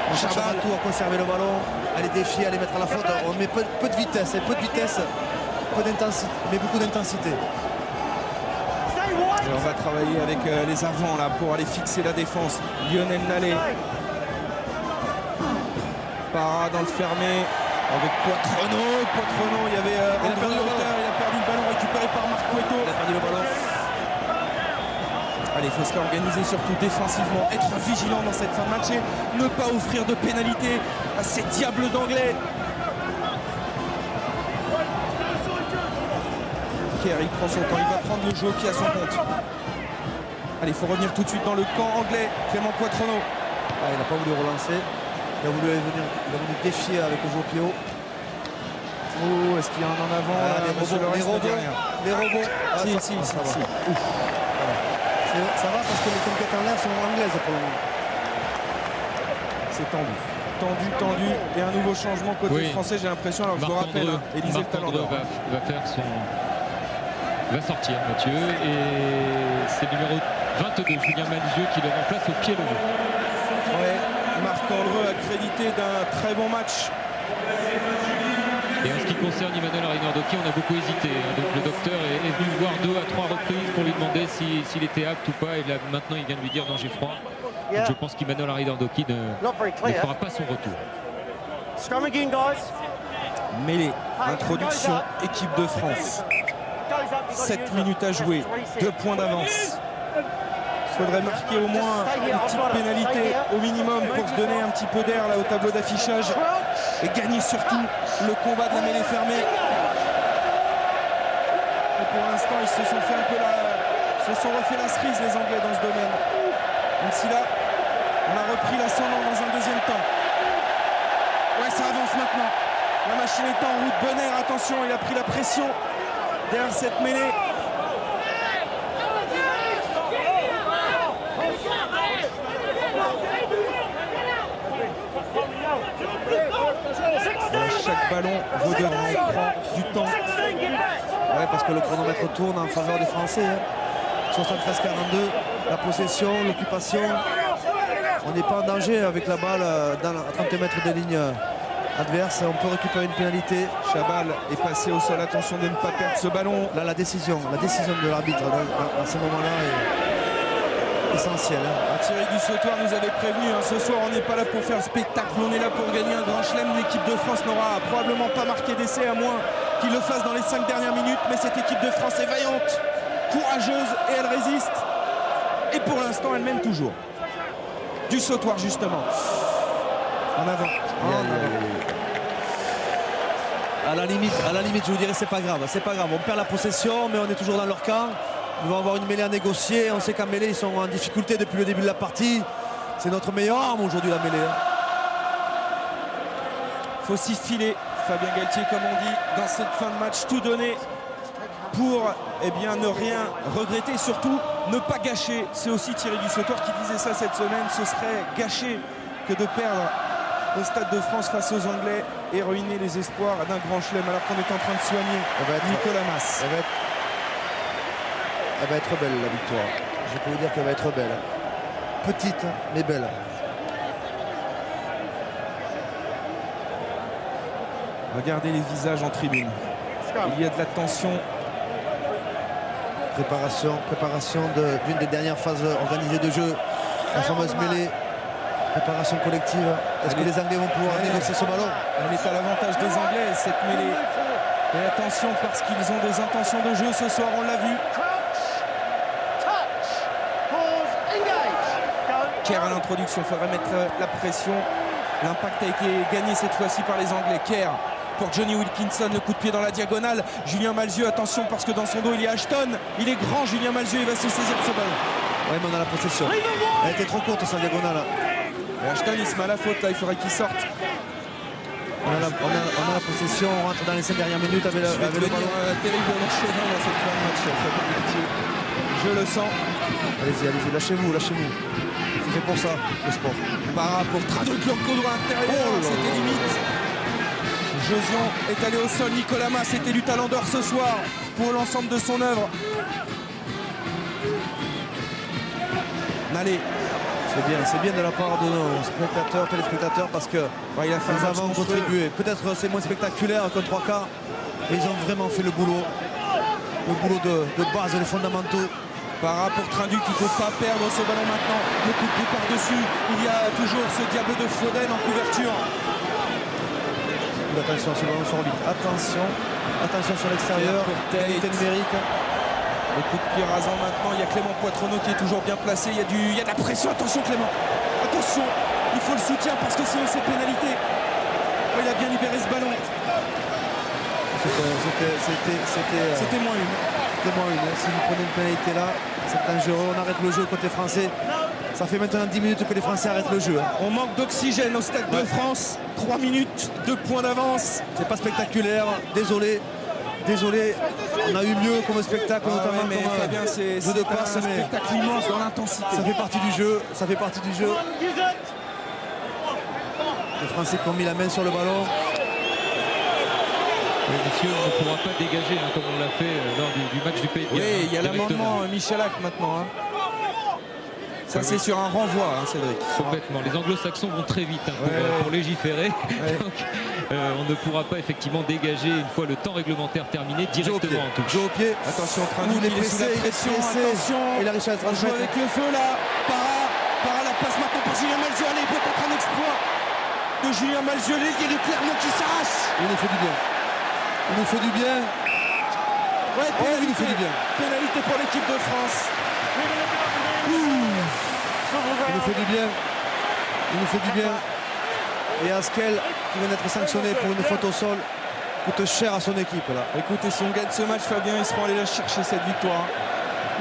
On cherche avant tout à conserver le ballon, à les défier, à les mettre à la faute. On met peu de vitesse, peu d'intensité, mais beaucoup d'intensité. Et on va travailler avec les avants là pour aller fixer la défense. Lionel Nallet. Para dans le fermé avec Poitrenaud. Il y avait André Hauteur, il a perdu le ballon récupéré par Marc Cueto. Il a perdu le ballon. Allez, il faut se réorganiser surtout défensivement, être vigilant dans cette fin de match et ne pas offrir de pénalité à ces diables d'anglais. Kerr, il prend son temps, il va prendre le jeu qui a son compte. Allez, il faut revenir tout de suite dans le camp anglais. Clément Poitrenaud. Ah, il n'a pas voulu relancer. Il a voulu défier avec le jeu au pied haut. Oh, est-ce qu'il y a un en avant les robots. Ah, si. Ça va parce que les conquêtes en l'air sont anglaises pour le moment. C'est tendu. Et un nouveau changement côté français, j'ai l'impression. Alors je vous rappelle, Élisée Talandre va sortir, Mathieu. Et c'est le numéro 22, Julien Malzieu, qui le remplace au pied levé. Ouais, Marc Andreu accrédité d'un très bon match. Et en ce qui concerne Emmanuel Rainer-Docky, on a beaucoup hésité. Donc le docteur est venu le voir 2 à 3 reprises pour lui demander s'il était apte ou pas. Et là, maintenant, il vient de lui dire non, j'ai froid. Donc je pense qu'Emmanuel Rainer-Docky ne fera pas son retour. Mêlée, introduction, équipe de France. 7 minutes à jouer, 2 points d'avance. Il faudrait marquer au moins une petite pénalité au minimum pour se donner un petit peu d'air là au tableau d'affichage et gagner surtout le combat de la mêlée fermée. Et pour l'instant, ils se sont refait la cerise les Anglais dans ce domaine. Même si là, on a repris l'ascendant dans un deuxième temps. Ouais, ça avance maintenant. La machine est en route. Bonner, attention, il a pris la pression derrière cette mêlée. Chaque ballon vaut de rang, prend du temps. Ouais, parce que le chronomètre tourne en faveur des Français. 73-42, la possession, l'occupation. On n'est pas en danger avec la balle à 30 mètres des lignes adverses. On peut récupérer une pénalité. Chabal est passé au sol. Attention de ne pas perdre ce ballon. Là, la décision de l'arbitre à ce moment-là est essentielle. Thierry Dussautoir nous avait prévenu, hein, ce soir on n'est pas là pour faire spectacle, on est là pour gagner un grand chelem. L'équipe de France n'aura probablement pas marqué d'essai à moins qu'il le fasse dans les 5 dernières minutes, mais cette équipe de France est vaillante, courageuse et elle résiste. Et pour l'instant elle mène toujours. Dussautoir justement. En avant. À la limite, je vous dirais c'est pas grave. On perd la possession, mais on est toujours dans leur camp. Ils vont avoir une mêlée à négocier. On sait qu'en mêlée, ils sont en difficulté depuis le début de la partie. C'est notre meilleure arme aujourd'hui, la mêlée. Faut s'y filer, Fabien Galtier, comme on dit, dans cette fin de match, tout donner pour ne rien regretter, surtout ne pas gâcher. C'est aussi Thierry Dussautoir qui disait ça cette semaine. Ce serait gâcher que de perdre au Stade de France face aux Anglais et ruiner les espoirs d'un grand chelem alors qu'on est en train de soigner Nicolas Mas. Elle va être belle la victoire. Je peux vous dire qu'elle va être belle. Petite mais belle. Regardez les visages en tribune. Il y a de la tension. Préparation d'une des dernières phases organisées de jeu. La fameuse mêlée. Préparation collective. Est-ce que les Anglais vont pouvoir négocier ce ballon? Elle est à l'avantage des Anglais, cette mêlée. Et attention parce qu'ils ont des intentions de jeu ce soir, on l'a vu. Kerr à l'introduction, il faudrait mettre la pression. L'impact a été gagné cette fois-ci par les Anglais. Kerr pour Johnny Wilkinson, le coup de pied dans la diagonale. Julien Malzieu, attention parce que dans son dos il y a Ashton. Il est grand, Julien Malzieu, il va se saisir de ce ballon. Ouais, mais on a la possession. Elle était trop courte sa diagonale. Et Ashton il se met à la faute là, il faudrait qu'il sorte. On a la possession, on rentre dans les 5 dernières minutes avec le ballon. Terrible l'enchaînement dans cette fin de match. Je le sens. Allez-y, lâchez-vous. C'est fait pour ça, le sport. Para pour Traduc Loco droit intérieur, c'était limite. Josion est allé au sol, Nicolas Mas était du talent d'or ce soir pour l'ensemble de son œuvre. Nalé. C'est bien de la part de nos spectateurs, téléspectateurs, parce que il a fait les avants ont contribué. Peut-être c'est moins spectaculaire qu'un 3/4, mais ils ont vraiment fait le boulot de base, les fondamentaux. Para pour Trinduc, il ne faut pas perdre ce ballon maintenant. Le coup de pied par-dessus. Il y a toujours ce diable de Foden en couverture. Attention, ce ballon sur lui. Attention sur l'extérieur. Qualité numérique. Le coup de pied rasant maintenant. Il y a Clément Poitronneau qui est toujours bien placé. Il y a de la pression. Attention Clément. Attention. Il faut le soutien parce que sinon c'est pénalité. Oh, il a bien libéré ce ballon. C'était moins une. Si vous prenez une pénalité là, c'est dangereux. On arrête le jeu côté français. Ça fait maintenant 10 minutes que les Français arrêtent le jeu. On manque d'oxygène au Stade de France. 3 minutes, 2 points d'avance. C'est pas spectaculaire. Désolé. On a eu mieux comme spectacle, notamment mais comme Fabien, c'est jeu de passe, un spectacle immense dans l'intensité. Ça fait partie du jeu. Les Français qui ont mis la main sur le ballon. Monsieur, on ne pourra pas dégager comme on l'a fait lors du match du Pays de Galles. Oui, il y a l'amendement Michalak maintenant. Ça c'est sur un renvoi, Cédric. Complètement. Les anglo-saxons vont très vite pour légiférer. Donc, on ne pourra pas effectivement dégager une fois le temps réglementaire terminé directement en touche. Jeu au pied. Attention, Trinduc, il est sous la pression. Attention, il a réussi à se joue avec le feu là. Para la passe maintenant pour Julien Malzieu. Allez, peut-être un exploit de Julien Malzieu. Il y a le Clermont qui s'arrache. Il nous fait du bien. Il nous fait du bien. Il nous fait du bien. Pénalité pour l'équipe de France. Il nous fait du bien. Et Askel qui vient d'être sanctionné pour une faute au sol coûte cher à son équipe là. Écoutez, si on gagne ce match, Fabien, ils seront allés la chercher cette victoire.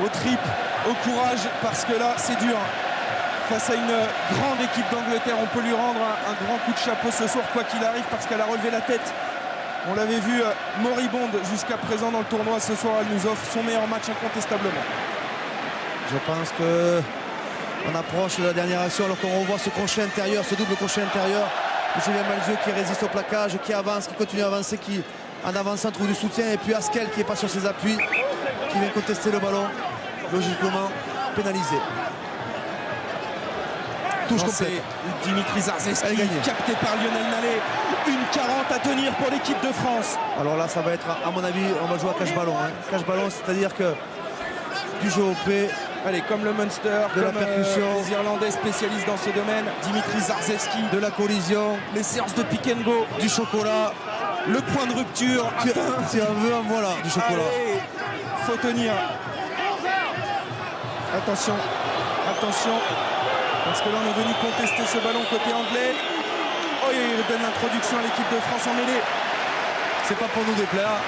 Au trip, au courage, parce que là c'est dur. Face à une grande équipe d'Angleterre, on peut lui rendre un grand coup de chapeau ce soir, quoi qu'il arrive, parce qu'elle a relevé la tête. On l'avait vu moribonde jusqu'à présent dans le tournoi. Ce soir, elle nous offre son meilleur match incontestablement. Je pense que on approche de la dernière action alors qu'on revoit ce crochet intérieur, ce double crochet intérieur. Julien Malzieu qui résiste au plaquage, qui avance, qui continue à avancer, qui en avançant trouve du soutien. Et puis Askel qui n'est pas sur ses appuis, qui vient contester le ballon, logiquement pénalisé. Touche complète. Dimitri Zarzeski capté par Lionel Nallet. Une 40 à tenir pour l'équipe de France. Alors là ça va être, à mon avis, on va jouer à cache-ballon. Cache-ballon, c'est-à-dire que du jeu au pied. Allez, comme le Munster, de la percussion, les Irlandais spécialistes dans ce domaine, Dimitri Zarzeski, de la collision, les séances de pick and go, du chocolat, le point de rupture. Si on veut, voilà, du chocolat. Allez, faut tenir. Attention, parce que là on est venu contester ce ballon côté anglais. Oh, il donne l'introduction à l'équipe de France en mêlée. C'est pas pour nous déplaire.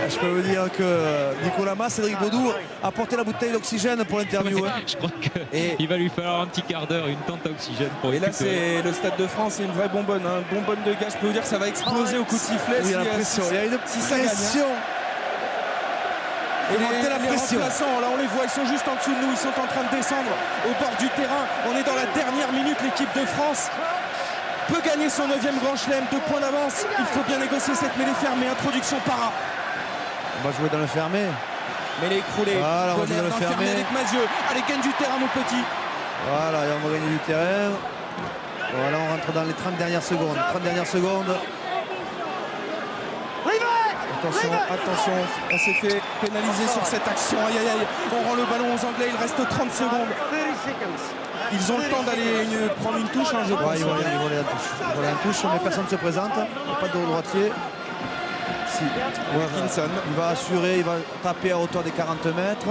Je peux vous dire que Nicolas Mas, Cédric Baudou a porté la bouteille d'oxygène pour l'interview. Je crois qu'il va lui falloir un petit quart d'heure, une tente à oxygène pour là c'est le Stade de France, c'est une vraie bonbonne, bonbonne de gaz. Je peux vous dire que ça va exploser au coup de sifflet. Oui, il y a une petite pression. Et les remplaçants, là on les voit, ils sont juste en dessous de nous, ils sont en train de descendre au bord du terrain. On est dans la dernière minute, l'équipe de France peut gagner son 9e grand chelem, 2 points d'avance. Il faut bien négocier cette mêlée fermée. Introduction Para. On va jouer dans le fermé. Mêlée écroulée. Voilà, on va jouer dans le fermé. Avec Malzieu. Allez, gagne du terrain, mon petit. Voilà, et on va gagner du terrain. Voilà, on rentre dans les 30 dernières secondes. Attention, on s'est fait pénaliser sur cette action. Aïe, aïe, aïe. On rend le ballon aux Anglais, il reste 30 secondes. Ils ont le temps d'aller prendre une touche, je pense. Ils vont aller en touche. Mais personne ne se présente. Il n'y a pas de droitier. ici. Wilkinson. Il va assurer, il va taper à hauteur des 40 mètres.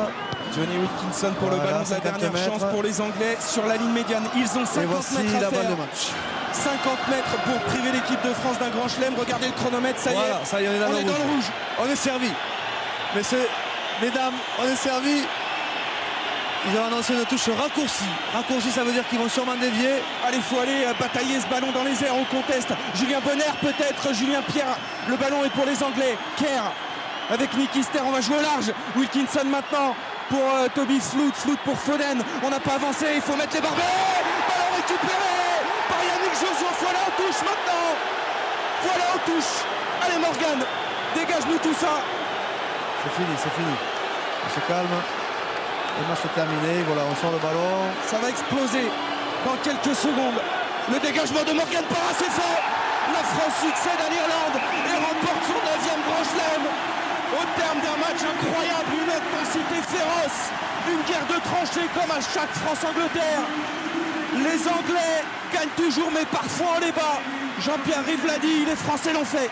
Johnny Wilkinson pour le Voilà, ballon de la 50 dernière mètres. chance pour les Anglais sur la ligne médiane. Ils ont 50 Et voici mètres à la balle faire. de match. 50 mètres pour priver l'équipe de France d'un grand chelem. Regardez le chronomètre, ça y Voilà, est. ça y est, on est dans le rouge. On est servi. Mesdames, on est servi. Ils ont annoncé une touche raccourcie. Raccourcie, ça veut dire qu'ils vont sûrement dévier. Allez, il faut aller batailler ce ballon dans les airs. On conteste. Julien Bonner peut-être. Julien Pierre. Le ballon est pour les Anglais. Kerr avec Nicky Ster. On va jouer au large. Wilkinson maintenant pour Toby Flood. Flood pour Foden. On n'a pas avancé. Il faut mettre les barbelés. Ballon récupéré par Yannick Joseph. Voilà, on touche maintenant. Voilà, on touche. Allez, Morgan. Dégage-nous tout ça. C'est fini, c'est fini. On se calme. Le match est terminé. Voilà, on sort le ballon. Ça va exploser dans quelques secondes. Le dégagement de Morgan Parra, c'est fait. La France succède à l'Irlande et remporte son 9e grand chelem. Au terme d'un match incroyable, une intensité féroce, une guerre de tranchées comme à chaque France-Angleterre. Les Anglais gagnent toujours, mais parfois on les bat. Jean-Pierre Rive l'a dit, les Français l'ont fait.